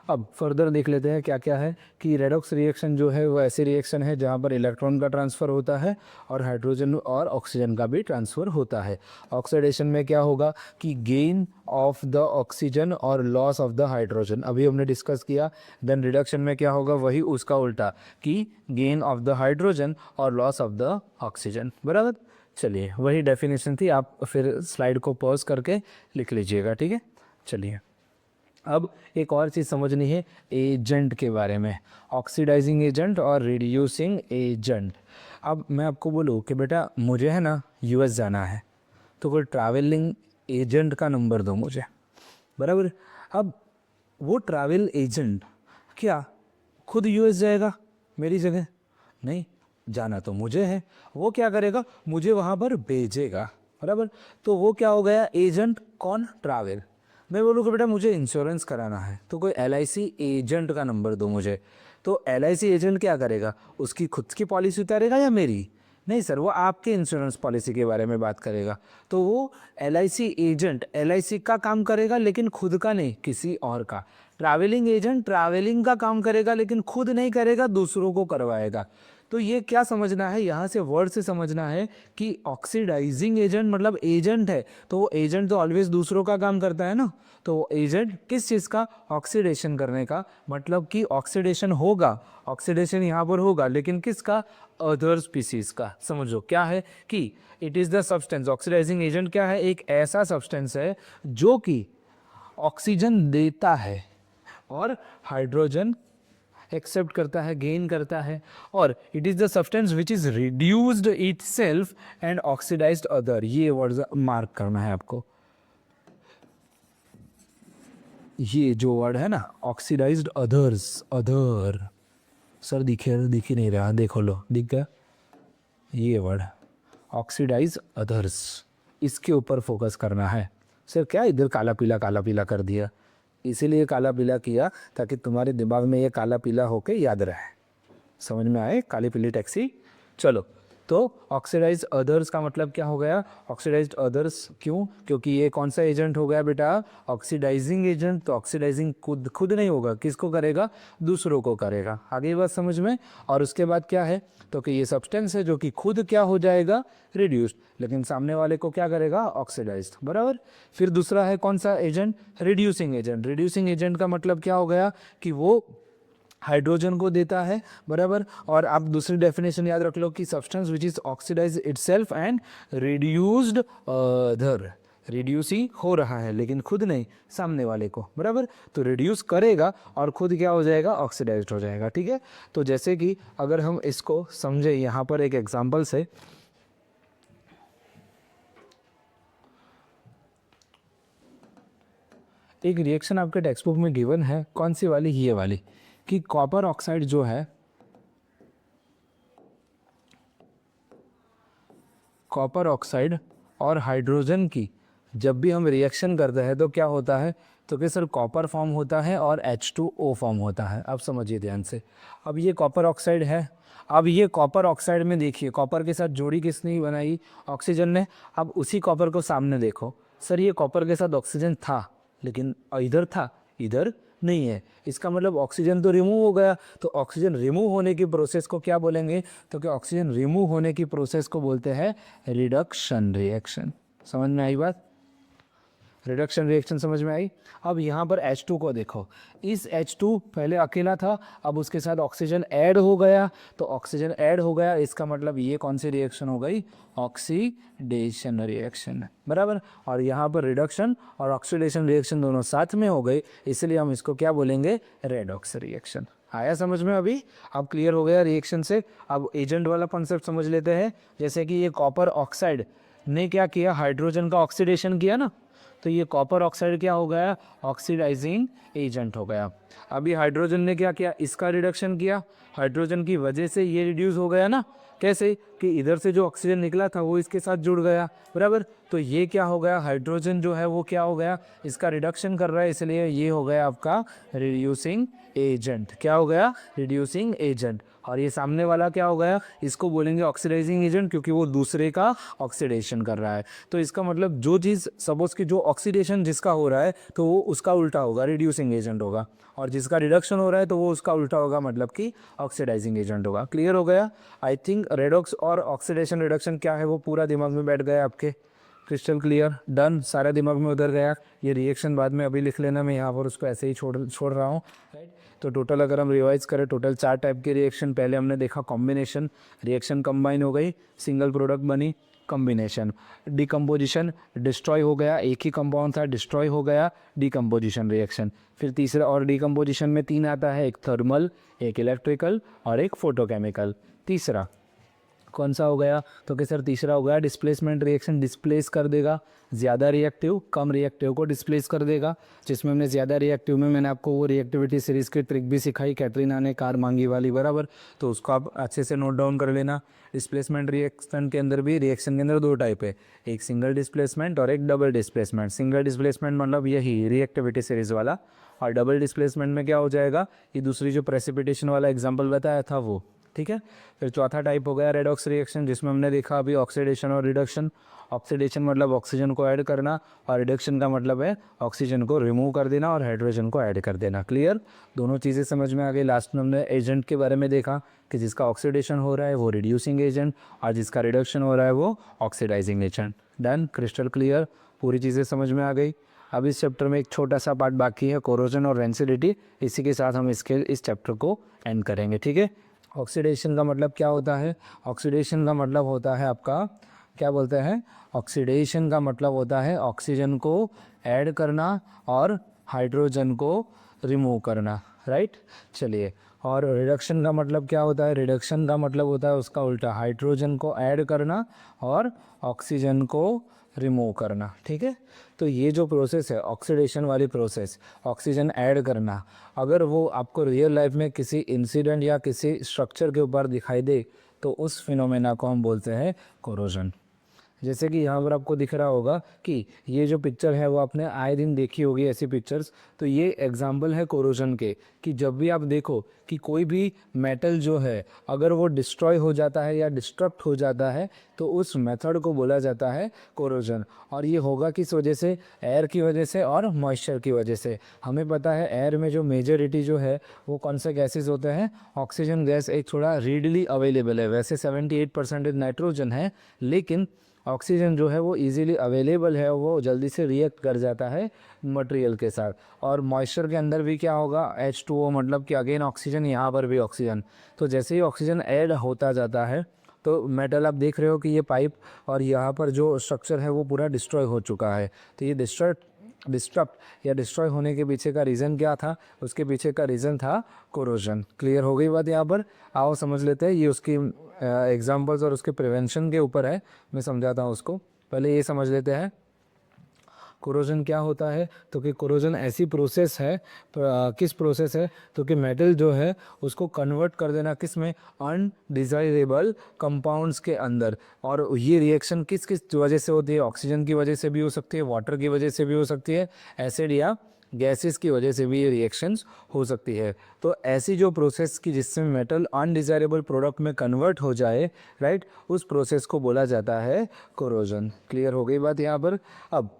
अब फर्दर देख लेते हैं क्या क्या है कि रेडॉक्स रिएक्शन जो है वो ऐसी रिएक्शन है जहाँ पर इलेक्ट्रॉन का ट्रांसफ़र होता है और हाइड्रोजन और ऑक्सीजन का भी ट्रांसफ़र होता है। ऑक्सीडेशन में क्या होगा कि गेन ऑफ द ऑक्सीजन और लॉस ऑफ द हाइड्रोजन, अभी हमने डिस्कस किया। देन रिडक्शन में क्या होगा, वही उसका उल्टा कि गेन ऑफ द हाइड्रोजन और लॉस ऑफ द ऑक्सीजन, बराबर। चलिए वही डेफिनेशन थी, आप फिर स्लाइड को पॉज करके लिख लीजिएगा, ठीक है। चलिए अब एक और चीज़ समझनी है एजेंट के बारे में, ऑक्सीडाइजिंग एजेंट और रिड्यूसिंग एजेंट। अब मैं आपको बोलूँ कि बेटा मुझे है ना यूएस जाना है, तो कोई ट्रैवलिंग एजेंट का नंबर दो मुझे, बराबर। अब वो ट्रैवल एजेंट क्या खुद यूएस जाएगा मेरी जगह, नहीं, जाना तो मुझे है, वो क्या करेगा, मुझे वहाँ पर भेजेगा, बराबर। तो वो क्या हो गया एजेंट, कौन, ट्रैवल। मैं बोलूँ कि बेटा मुझे इंश्योरेंस कराना है, तो कोई एलआईसी एजेंट का नंबर दो मुझे। तो एलआईसी एजेंट क्या करेगा, उसकी खुद की पॉलिसी उतारेगा या मेरी, नहीं सर, वो आपके इंश्योरेंस पॉलिसी के बारे में बात करेगा। तो वो एलआईसी एजेंट एलआईसी का काम करेगा लेकिन खुद का नहीं, किसी और का। ट्रैवलिंग एजेंट ट्रैवलिंग का काम करेगा लेकिन खुद नहीं करेगा, दूसरों को करवाएगा। तो ये क्या समझना है, यहाँ से वर्ड से समझना है कि ऑक्सीडाइजिंग एजेंट मतलब एजेंट है, तो वो एजेंट तो ऑलवेज दूसरों का काम करता है ना। तो एजेंट किस चीज़ का, ऑक्सीडेशन करने का, मतलब कि ऑक्सीडेशन होगा, ऑक्सीडेशन यहाँ पर होगा लेकिन किसका, अदर स्पीसीज का। समझो क्या है कि it is the substance, oxidising agent क्या है, एक ऐसा सब्सटेंस है जो कि ऑक्सीजन देता है और हाइड्रोजन एक्सेप्ट करता है, गेन करता है, और it is the substance which is reduced itself and oxidised other. ये वर्ड मार्क करना है आपको, ये जो वर्ड है ना ऑक्सीडाइज्ड अदर्स, अदर, सर दिख ही नहीं रहा, देखो लो दिख गया, ये वर्ड ऑक्सीडाइज अदर्स, इसके ऊपर फोकस करना है। सर क्या इधर काला पीला कर दिया, इसीलिए काला पीला किया ताकि तुम्हारे दिमाग में ये काला पीला होके याद रहे। समझ में आए काली पीली टैक्सी। चलो, तो ऑक्सीडाइज अदर्स का मतलब क्या हो गया, ऑक्सीडाइज्ड अदर्स क्यों, क्योंकि ये कौन सा एजेंट हो गया बेटा, ऑक्सीडाइजिंग एजेंट। तो ऑक्सीडाइजिंग खुद नहीं होगा, किसको करेगा, दूसरों को करेगा। आगे बात समझ में। और उसके बाद क्या है, तो कि ये सब्सटेंस है जो कि खुद क्या हो जाएगा, रिड्यूस्ड, लेकिन सामने वाले को क्या करेगा, ऑक्सीडाइज्ड, बराबर। फिर दूसरा है कौन सा agent, reducing agent. Reducing agent का मतलब क्या हो गया कि वो हाइड्रोजन को देता है, बराबर। और आप दूसरी डेफिनेशन याद रख लो कि substance which is oxidise itself and reduced other, reduce ही हो रहा है लेकिन खुद नहीं, सामने वाले को, बराबर। तो रिड्यूस करेगा और खुद क्या हो जाएगा, ऑक्सीडाइज्ड हो जाएगा, ठीक है। तो जैसे कि अगर हम इसको समझे यहाँ पर एक एग्जांपल से, एक रिएक्शन आपके टेक्स्ट बुक में गिवन है, कौन सी वाली, ये वाली, कि कॉपर ऑक्साइड जो है, कॉपर ऑक्साइड और हाइड्रोजन की जब भी हम रिएक्शन करते हैं तो क्या होता है, तो कि सर कॉपर फॉर्म होता है और H2O फॉर्म होता है। अब समझिए ध्यान से, अब ये कॉपर ऑक्साइड है, अब ये कॉपर ऑक्साइड में देखिए कॉपर के साथ जोड़ी किसने बनाई, ऑक्सीजन ने। अब उसी कॉपर को सामने देखो, सर ये कॉपर के साथ ऑक्सीजन था लेकिन इधर था, इधर नहीं है, इसका मतलब ऑक्सीजन तो रिमूव हो गया। तो ऑक्सीजन रिमूव होने की प्रोसेस को क्या बोलेंगे, तो कि ऑक्सीजन रिमूव होने की प्रोसेस को बोलते हैं रिडक्शन रिएक्शन। समझ में आई बात, रिडक्शन रिएक्शन समझ में आई। अब यहाँ पर H2 को देखो, इस H2 पहले अकेला था, अब उसके साथ ऑक्सीजन ऐड हो गया, तो ऑक्सीजन ऐड हो गया, इसका मतलब ये कौन सी रिएक्शन हो गई, ऑक्सीडेशन रिएक्शन, बराबर। और यहाँ पर रिडक्शन और ऑक्सीडेशन रिएक्शन दोनों साथ में हो गई, इसलिए हम इसको क्या बोलेंगे, रेडॉक्स रिएक्शन। आया समझ में अभी, अब क्लियर हो गया रिएक्शन से। अब एजेंट वाला कॉन्सेप्ट समझ लेते हैं। जैसे कि ये कॉपर ऑक्साइड ने क्या किया, हाइड्रोजन का ऑक्सीडेशन किया ना, तो ये कॉपर ऑक्साइड क्या हो गया, ऑक्सीडाइजिंग एजेंट हो गया। अभी हाइड्रोजन ने क्या किया, इसका रिडक्शन किया, हाइड्रोजन की वजह से ये रिड्यूस हो गया ना, कैसे कि इधर से जो ऑक्सीजन निकला था वो इसके साथ जुड़ गया, बराबर। तो ये क्या हो गया, हाइड्रोजन जो है वो क्या हो गया, इसका रिडक्शन कर रहा है, इसलिए ये हो गया आपका रिड्यूसिंग एजेंट। क्या हो गया, रिड्यूसिंग एजेंट। और ये सामने वाला क्या हो गया, इसको बोलेंगे ऑक्सीडाइजिंग एजेंट, क्योंकि वो दूसरे का ऑक्सीडेशन कर रहा है। तो इसका मतलब जो चीज़ सपोज कि जो ऑक्सीडेशन जिसका हो रहा है तो वो उसका उल्टा होगा, रिड्यूसिंग एजेंट होगा, और जिसका रिडक्शन हो रहा है तो वो उसका उल्टा होगा, मतलब कि ऑक्सीडाइजिंग एजेंट होगा। क्लियर हो गया। आई थिंक रेडॉक्स और ऑक्सीडेशन रिडक्शन क्या है वो पूरा दिमाग में बैठ गया आपके, क्रिस्टल क्लियर, डन, सारा दिमाग में उधर गया। ये रिएक्शन बाद में अभी लिख लेना, मैं यहाँ पर उसको ऐसे ही छोड़ रहा हूँ, राइट। तो टोटल अगर हम रिवाइज करें, टोटल 4 टाइप के रिएक्शन पहले हमने देखा, कॉम्बिनेशन, रिएक्शन कंबाइन हो गई, सिंगल प्रोडक्ट बनी, कॉम्बिनेशन, डिकम्पोजिशन, डिस्ट्रॉय हो गया, एक ही कंपाउंड था डिस्ट्रॉय हो गया, डिकम्पोजिशन रिएक्शन। फिर तीसरा, और डिकम्पोजिशन में 3 आता है, एक थर्मल, एक इलेक्ट्रिकल और एक फोटोकेमिकल। तीसरा कौन सा हो गया, तो कि सर तीसरा हो गया डिस्प्लेसमेंट रिएक्शन, डिस्प्लेस कर देगा, ज़्यादा रिएक्टिव कम रिएक्टिव को डिस्प्लेस कर देगा। जिसमें हमने ज़्यादा रिएक्टिव में मैंने आपको वो रिएक्टिविटी सीरीज़ की ट्रिक भी सिखाई, कैटरीना ने कार मांगी वाली, बराबर। तो उसको आप अच्छे से नोट डाउन कर लेना। डिस्प्लेसमेंट रिएक्शन के अंदर भी, रिएक्शन के अंदर 2 टाइप है, एक सिंगल डिस्प्लेसमेंट और एक डबल डिस्प्लेसमेंट। सिंगल डिस्प्लेसमेंट मतलब यही रिएक्टिविटी सीरीज़ वाला, और डबल डिस्प्लेसमेंट में क्या हो जाएगा, ये दूसरी जो प्रेसिपिटेशन वाला एग्जाम्पल बताया था वो, ठीक है। फिर चौथा टाइप हो गया रेडॉक्स रिएक्शन, जिसमें हमने देखा अभी ऑक्सीडेशन और रिडक्शन। ऑक्सीडेशन मतलब ऑक्सीजन को ऐड करना, और रिडक्शन का मतलब है ऑक्सीजन को रिमूव कर देना और हाइड्रोजन को ऐड कर देना। क्लियर, दोनों चीज़ें समझ में आ गई। लास्ट में हमने एजेंट के बारे में देखा कि जिसका ऑक्सीडेशन हो रहा है वो रिड्यूसिंग एजेंट, और जिसका रिडक्शन हो रहा है वो oxidising agent. Done, crystal clear, पूरी चीज़ें समझ में आ गई। अब इस चैप्टर में एक छोटा सा पार्ट बाकी है, कोरोजन और रेंसिडिटी। इसी के साथ हम इस चैप्टर को एंड करेंगे, ठीक है। ऑक्सीडेशन का मतलब क्या होता है, ऑक्सीडेशन का मतलब होता है आपका, क्या बोलते हैं, ऑक्सीडेशन का मतलब होता है ऑक्सीजन को ऐड करना और हाइड्रोजन को रिमूव करना, राइट। चलिए, और रिडक्शन का मतलब क्या होता है? रिडक्शन का मतलब होता है उसका उल्टा, हाइड्रोजन को ऐड करना और ऑक्सीजन को रिमूव करना। ठीक है, तो ये जो प्रोसेस है ऑक्सीडेशन वाली प्रोसेस, ऑक्सीजन ऐड करना, अगर वो आपको रियल लाइफ में किसी इंसिडेंट या किसी स्ट्रक्चर के ऊपर दिखाई दे तो उस फिनोमेना को हम बोलते हैं कोरोजन। जैसे कि यहाँ पर आपको दिख रहा होगा कि ये जो पिक्चर है वो आपने आए दिन देखी होगी ऐसी पिक्चर्स, तो ये एग्जाम्पल है कोरोजन के, कि जब भी आप देखो कि कोई भी मेटल जो है अगर वो डिस्ट्रॉय हो जाता है या डिस्ट्रक्ट हो जाता है तो उस मेथड को बोला जाता है कोरोजन। और ये होगा किस वजह से? एयर की वजह से और मॉइस्चर की वजह से। हमें पता है एयर में जो मेजॉरिटी जो है वो कौन से गैसेज होते हैं? ऑक्सीजन गैस एक थोड़ा रीडली अवेलेबल है, वैसे 78% नाइट्रोजन है, लेकिन ऑक्सीजन जो है वो इजीली अवेलेबल है, वो जल्दी से रिएक्ट कर जाता है मटेरियल के साथ। और मॉइस्चर के अंदर भी क्या होगा? H2O, मतलब कि अगेन ऑक्सीजन, यहाँ पर भी ऑक्सीजन। तो जैसे ही ऑक्सीजन ऐड होता जाता है तो मेटल आप देख रहे हो कि ये पाइप और यहाँ पर जो स्ट्रक्चर है वो पूरा डिस्ट्रॉय हो चुका है। तो ये डिस्ट्रप्ट या डिस्ट्रॉय होने के पीछे का रीज़न क्या था? उसके पीछे का रीज़न था कोरोजन। क्लियर हो गई बात यहाँ पर? आओ समझ लेते हैं, ये उसकी एग्जांपल्स और उसके प्रिवेंशन के ऊपर है, मैं समझाता हूँ उसको। पहले ये समझ लेते हैं कोरोजन क्या होता है। तो कि कोरोजन ऐसी प्रोसेस है, किस प्रोसेस है? तो कि मेटल जो है उसको कन्वर्ट कर देना किस में? अनडिजायरेबल कंपाउंड्स के अंदर। और ये रिएक्शन किस किस वजह से होती है? ऑक्सीजन की वजह से भी हो सकती है, वाटर की वजह से भी हो सकती है, एसिड या गैसेस की वजह से भी ये रिएक्शंस हो सकती है। तो ऐसी जो प्रोसेस की जिससे मेटल अनडिजायरेबल प्रोडक्ट में कन्वर्ट हो जाए, राइट, उस प्रोसेस को बोला जाता है कोरोजन। क्लियर हो गई बात यहाँ पर? अब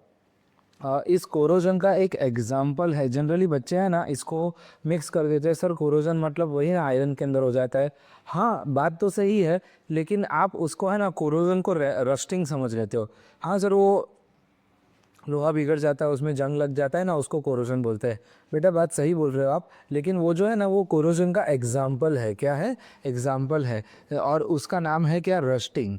इस कोरोजन का एक एग्जाम्पल है, जनरली बच्चे हैं ना इसको मिक्स कर देते हैं, सर कोरोजन मतलब वही ना आयरन के अंदर हो जाता है। हाँ बात तो सही है, लेकिन आप उसको है ना कोरोजन को रस्टिंग समझ लेते हो। हाँ सर, वो लोहा बिगड़ जाता है, उसमें जंग लग जाता है ना, उसको कोरोजन बोलते हैं। बेटा बात सही बोल रहे हो आप, लेकिन वो जो है ना वो कोरोजन का एग्जाम्पल है। क्या है? एग्जाम्पल है, और उसका नाम है क्या? रस्टिंग।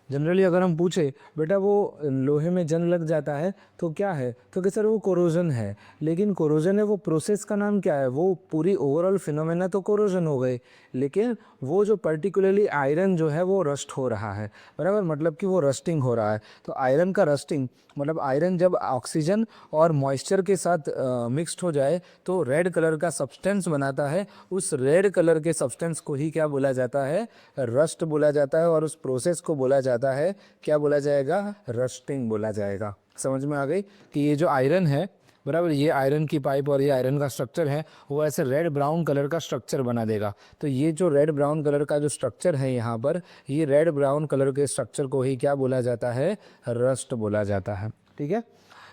जनरली अगर हम पूछे बेटा वो लोहे में जंग लग जाता है तो क्या है, तो कि सर वो कोरोजन है। लेकिन कोरोजन है, वो प्रोसेस का नाम क्या है? वो पूरी ओवरऑल फिनोमेना तो कोरोजन हो गए, लेकिन वो जो पर्टिकुलरली आयरन जो है वो रस्ट हो रहा है, बराबर, मतलब कि वो रस्टिंग हो रहा है। तो आयरन का रस्टिंग मतलब आयरन जब ऑक्सीजन और मॉइस्चर के साथ मिक्सड हो जाए तो रेड कलर का सब्सटेंस बनाता है। उस रेड कलर के सब्सटेंस को ही क्या बोला जाता है? रस्ट बोला जाता है। और उस प्रोसेस को बोला जाता है, क्या बोला जाएगा? रस्टिंग बोला जाएगा। समझ में आ गई कि ये जो आयरन है, बराबर, ये आयरन की पाइप और ये आयरन का स्ट्रक्चर है वो ऐसे रेड ब्राउन कलर का स्ट्रक्चर बना देगा। तो ये जो रेड ब्राउन कलर का जो स्ट्रक्चर है यहाँ पर, ये रेड ब्राउन कलर के स्ट्रक्चर को ही क्या बोला जाता है? रस्ट बोला जाता है। ठीक है,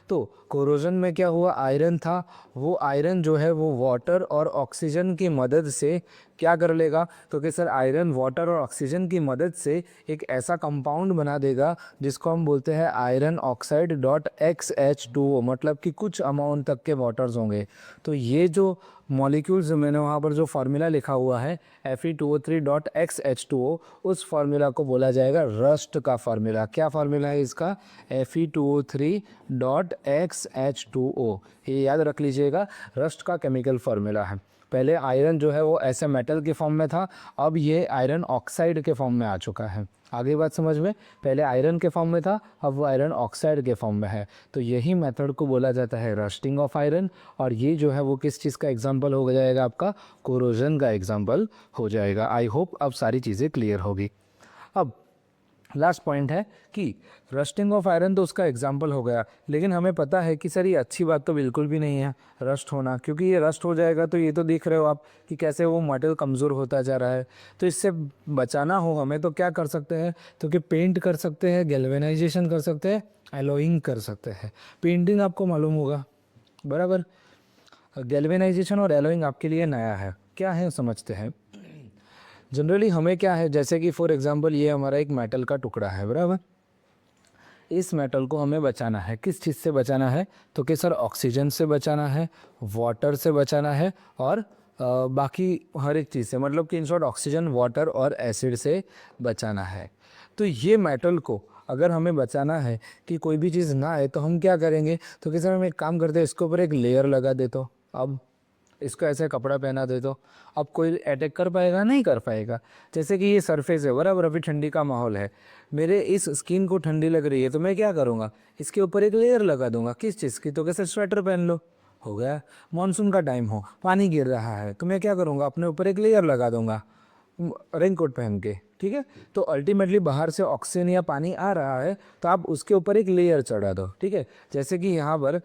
तो कोरोजन में क्या हुआ? आयरन था, वो आयरन जो है वो वाटर और ऑक्सीजन की मदद से क्या कर लेगा? तो कि सर आयरन वाटर और ऑक्सीजन की मदद से एक ऐसा कंपाउंड बना देगा जिसको हम बोलते हैं आयरन ऑक्साइड डॉट XH2O, मतलब कि कुछ अमाउंट तक के वाटर्स होंगे। तो ये जो मॉलिक्यूल्स मैंने वहाँ पर जो फार्मूला लिखा हुआ है Fe2O3 डॉट XH2O, उस फार्मूला को बोला जाएगा रस्ट का फार्मूला। क्या फार्मूला है इसका? Fe2O3 डॉट XH2O, ये याद रख लीजिएगा, रस्ट का केमिकल फार्मूला है। पहले आयरन जो है वो ऐसे मेटल के फॉर्म में था, अब ये आयरन ऑक्साइड के फॉर्म में आ चुका है। आगे बात समझ में? पहले आयरन के फॉर्म में था, अब वो आयरन ऑक्साइड के फॉर्म में है। तो यही मेथड को बोला जाता है रस्टिंग ऑफ आयरन। और ये जो है वो किस चीज़ का एग्जांपल हो जाएगा? आपका कोरोजन का एग्जांपल हो जाएगा। आई होप अब सारी चीज़ें क्लियर होगी। अब लास्ट पॉइंट है कि रस्टिंग ऑफ आयरन तो उसका एग्जाम्पल हो गया, लेकिन हमें पता है कि सर ये अच्छी बात तो बिल्कुल भी नहीं है रस्ट होना, क्योंकि ये रस्ट हो जाएगा तो ये तो देख रहे हो आप कि कैसे वो मेटल कमज़ोर होता जा रहा है। तो इससे बचाना हो हमें तो क्या कर सकते हैं? तो कि पेंट कर सकते हैं, गैल्वेनाइजेशन कर सकते हैं, एलोइंग कर सकते हैं। पेंटिंग आपको मालूम होगा, बराबर। गैल्वेनाइजेशन और एलोइंग आपके लिए नया है, क्या है समझते हैं। जनरली हमें क्या है, जैसे कि फॉर एग्जांपल ये हमारा एक मेटल का टुकड़ा है, बराबर। इस मेटल को हमें बचाना है, किस चीज़ से बचाना है? तो कि सर ऑक्सीजन से बचाना है, वाटर से बचाना है, और बाकी हर एक चीज़ से, मतलब कि इन शॉर्ट ऑक्सीजन, वाटर और एसिड से बचाना है। तो ये मेटल को अगर हमें बचाना है कि कोई भी चीज़ ना आए तो हम क्या करेंगे? तो कि सर हम एक काम करते हैं, इसके ऊपर एक लेयर लगा देते हो। अब इसको ऐसे कपड़ा पहना दे तो अब कोई अटैक कर पाएगा? नहीं कर पाएगा। जैसे कि ये सरफेस है बराबर, अभी ठंडी का माहौल है, मेरे इस स्किन को ठंडी लग रही है तो मैं क्या करूँगा, इसके ऊपर एक लेयर लगा दूंगा। किस चीज़ की? तो कैसे स्वेटर पहन लो, हो गया। मानसून का टाइम हो, पानी गिर रहा है, तो मैं क्या करूँगा, अपने ऊपर एक लेयर लगा दूंगा रेनकोट पहन के, ठीक है। तो अल्टीमेटली बाहर से ऑक्सीजन या पानी आ रहा है तो आप उसके ऊपर एक लेयर चढ़ा दो, ठीक है। जैसे कि यहाँ पर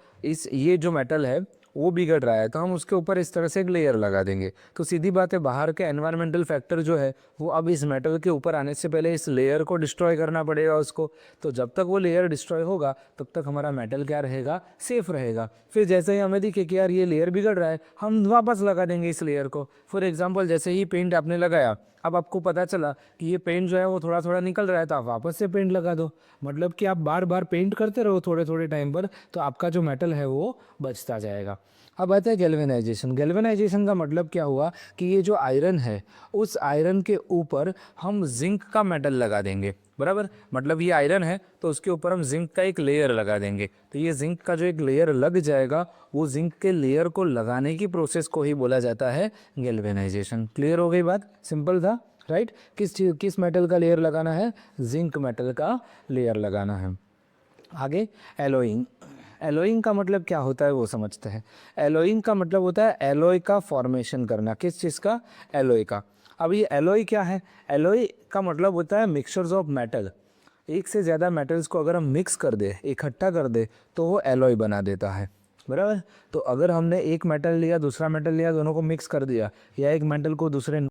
ये जो मेटल है वो बिगड़ रहा है तो हम उसके ऊपर इस तरह से एक लेयर लगा देंगे, तो सीधी बात है बाहर के एनवायरमेंटल फैक्टर जो है वो अब इस मेटल के ऊपर आने से पहले इस लेयर को डिस्ट्रॉय करना पड़ेगा उसको। तो जब तक वो लेयर डिस्ट्रॉय होगा तब तक हमारा मेटल क्या रहेगा, सेफ रहेगा। फिर जैसे ही हमें दिखे कि यार ये लेयर बिगड़ रहा है, हम वापस लगा देंगे इस लेयर को। फॉर एग्जाम्पल जैसे ही पेंट आपने लगाया, अब आपको पता चला कि ये पेंट जो है वो थोड़ा थोड़ा निकल रहा है, तो आप वापस से पेंट लगा दो। मतलब कि आप बार बार पेंट करते रहो थोड़े थोड़े टाइम पर, तो आपका जो मेटल है वो बचता जाएगा। अब आता है गैल्वेनाइजेशन। गैल्वेनाइजेशन का मतलब क्या हुआ कि ये जो आयरन है उस आयरन के ऊपर हम जिंक का मेटल लगा देंगे, बराबर। मतलब ये आयरन है तो उसके ऊपर हम जिंक का एक लेयर लगा देंगे, तो ये जिंक का जो एक लेयर लग जाएगा, वो जिंक के लेयर को लगाने की प्रोसेस को ही बोला जाता है गैल्वेनाइजेशन। क्लियर हो गई बात? सिंपल था, राइट। किस मेटल का लेयर लगाना है? जिंक मेटल का लेयर लगाना है। आगे एलोइंग। एलोइंग का मतलब क्या होता है वो समझते हैं। एलोइंग का मतलब होता है एलोय का फॉर्मेशन करना। किस चीज़ का? एलोय का। अब ये एलोय क्या है? एलोय का मतलब होता है मिक्सचर्स ऑफ मेटल। एक से ज़्यादा मेटल्स को अगर हम मिक्स कर दे, इकट्ठा कर दे, तो वो एलोय बना देता है, बराबर। तो अगर हमने एक मेटल लिया, दूसरा मेटल लिया, दोनों को मिक्स कर दिया, या एक मेटल को दूसरे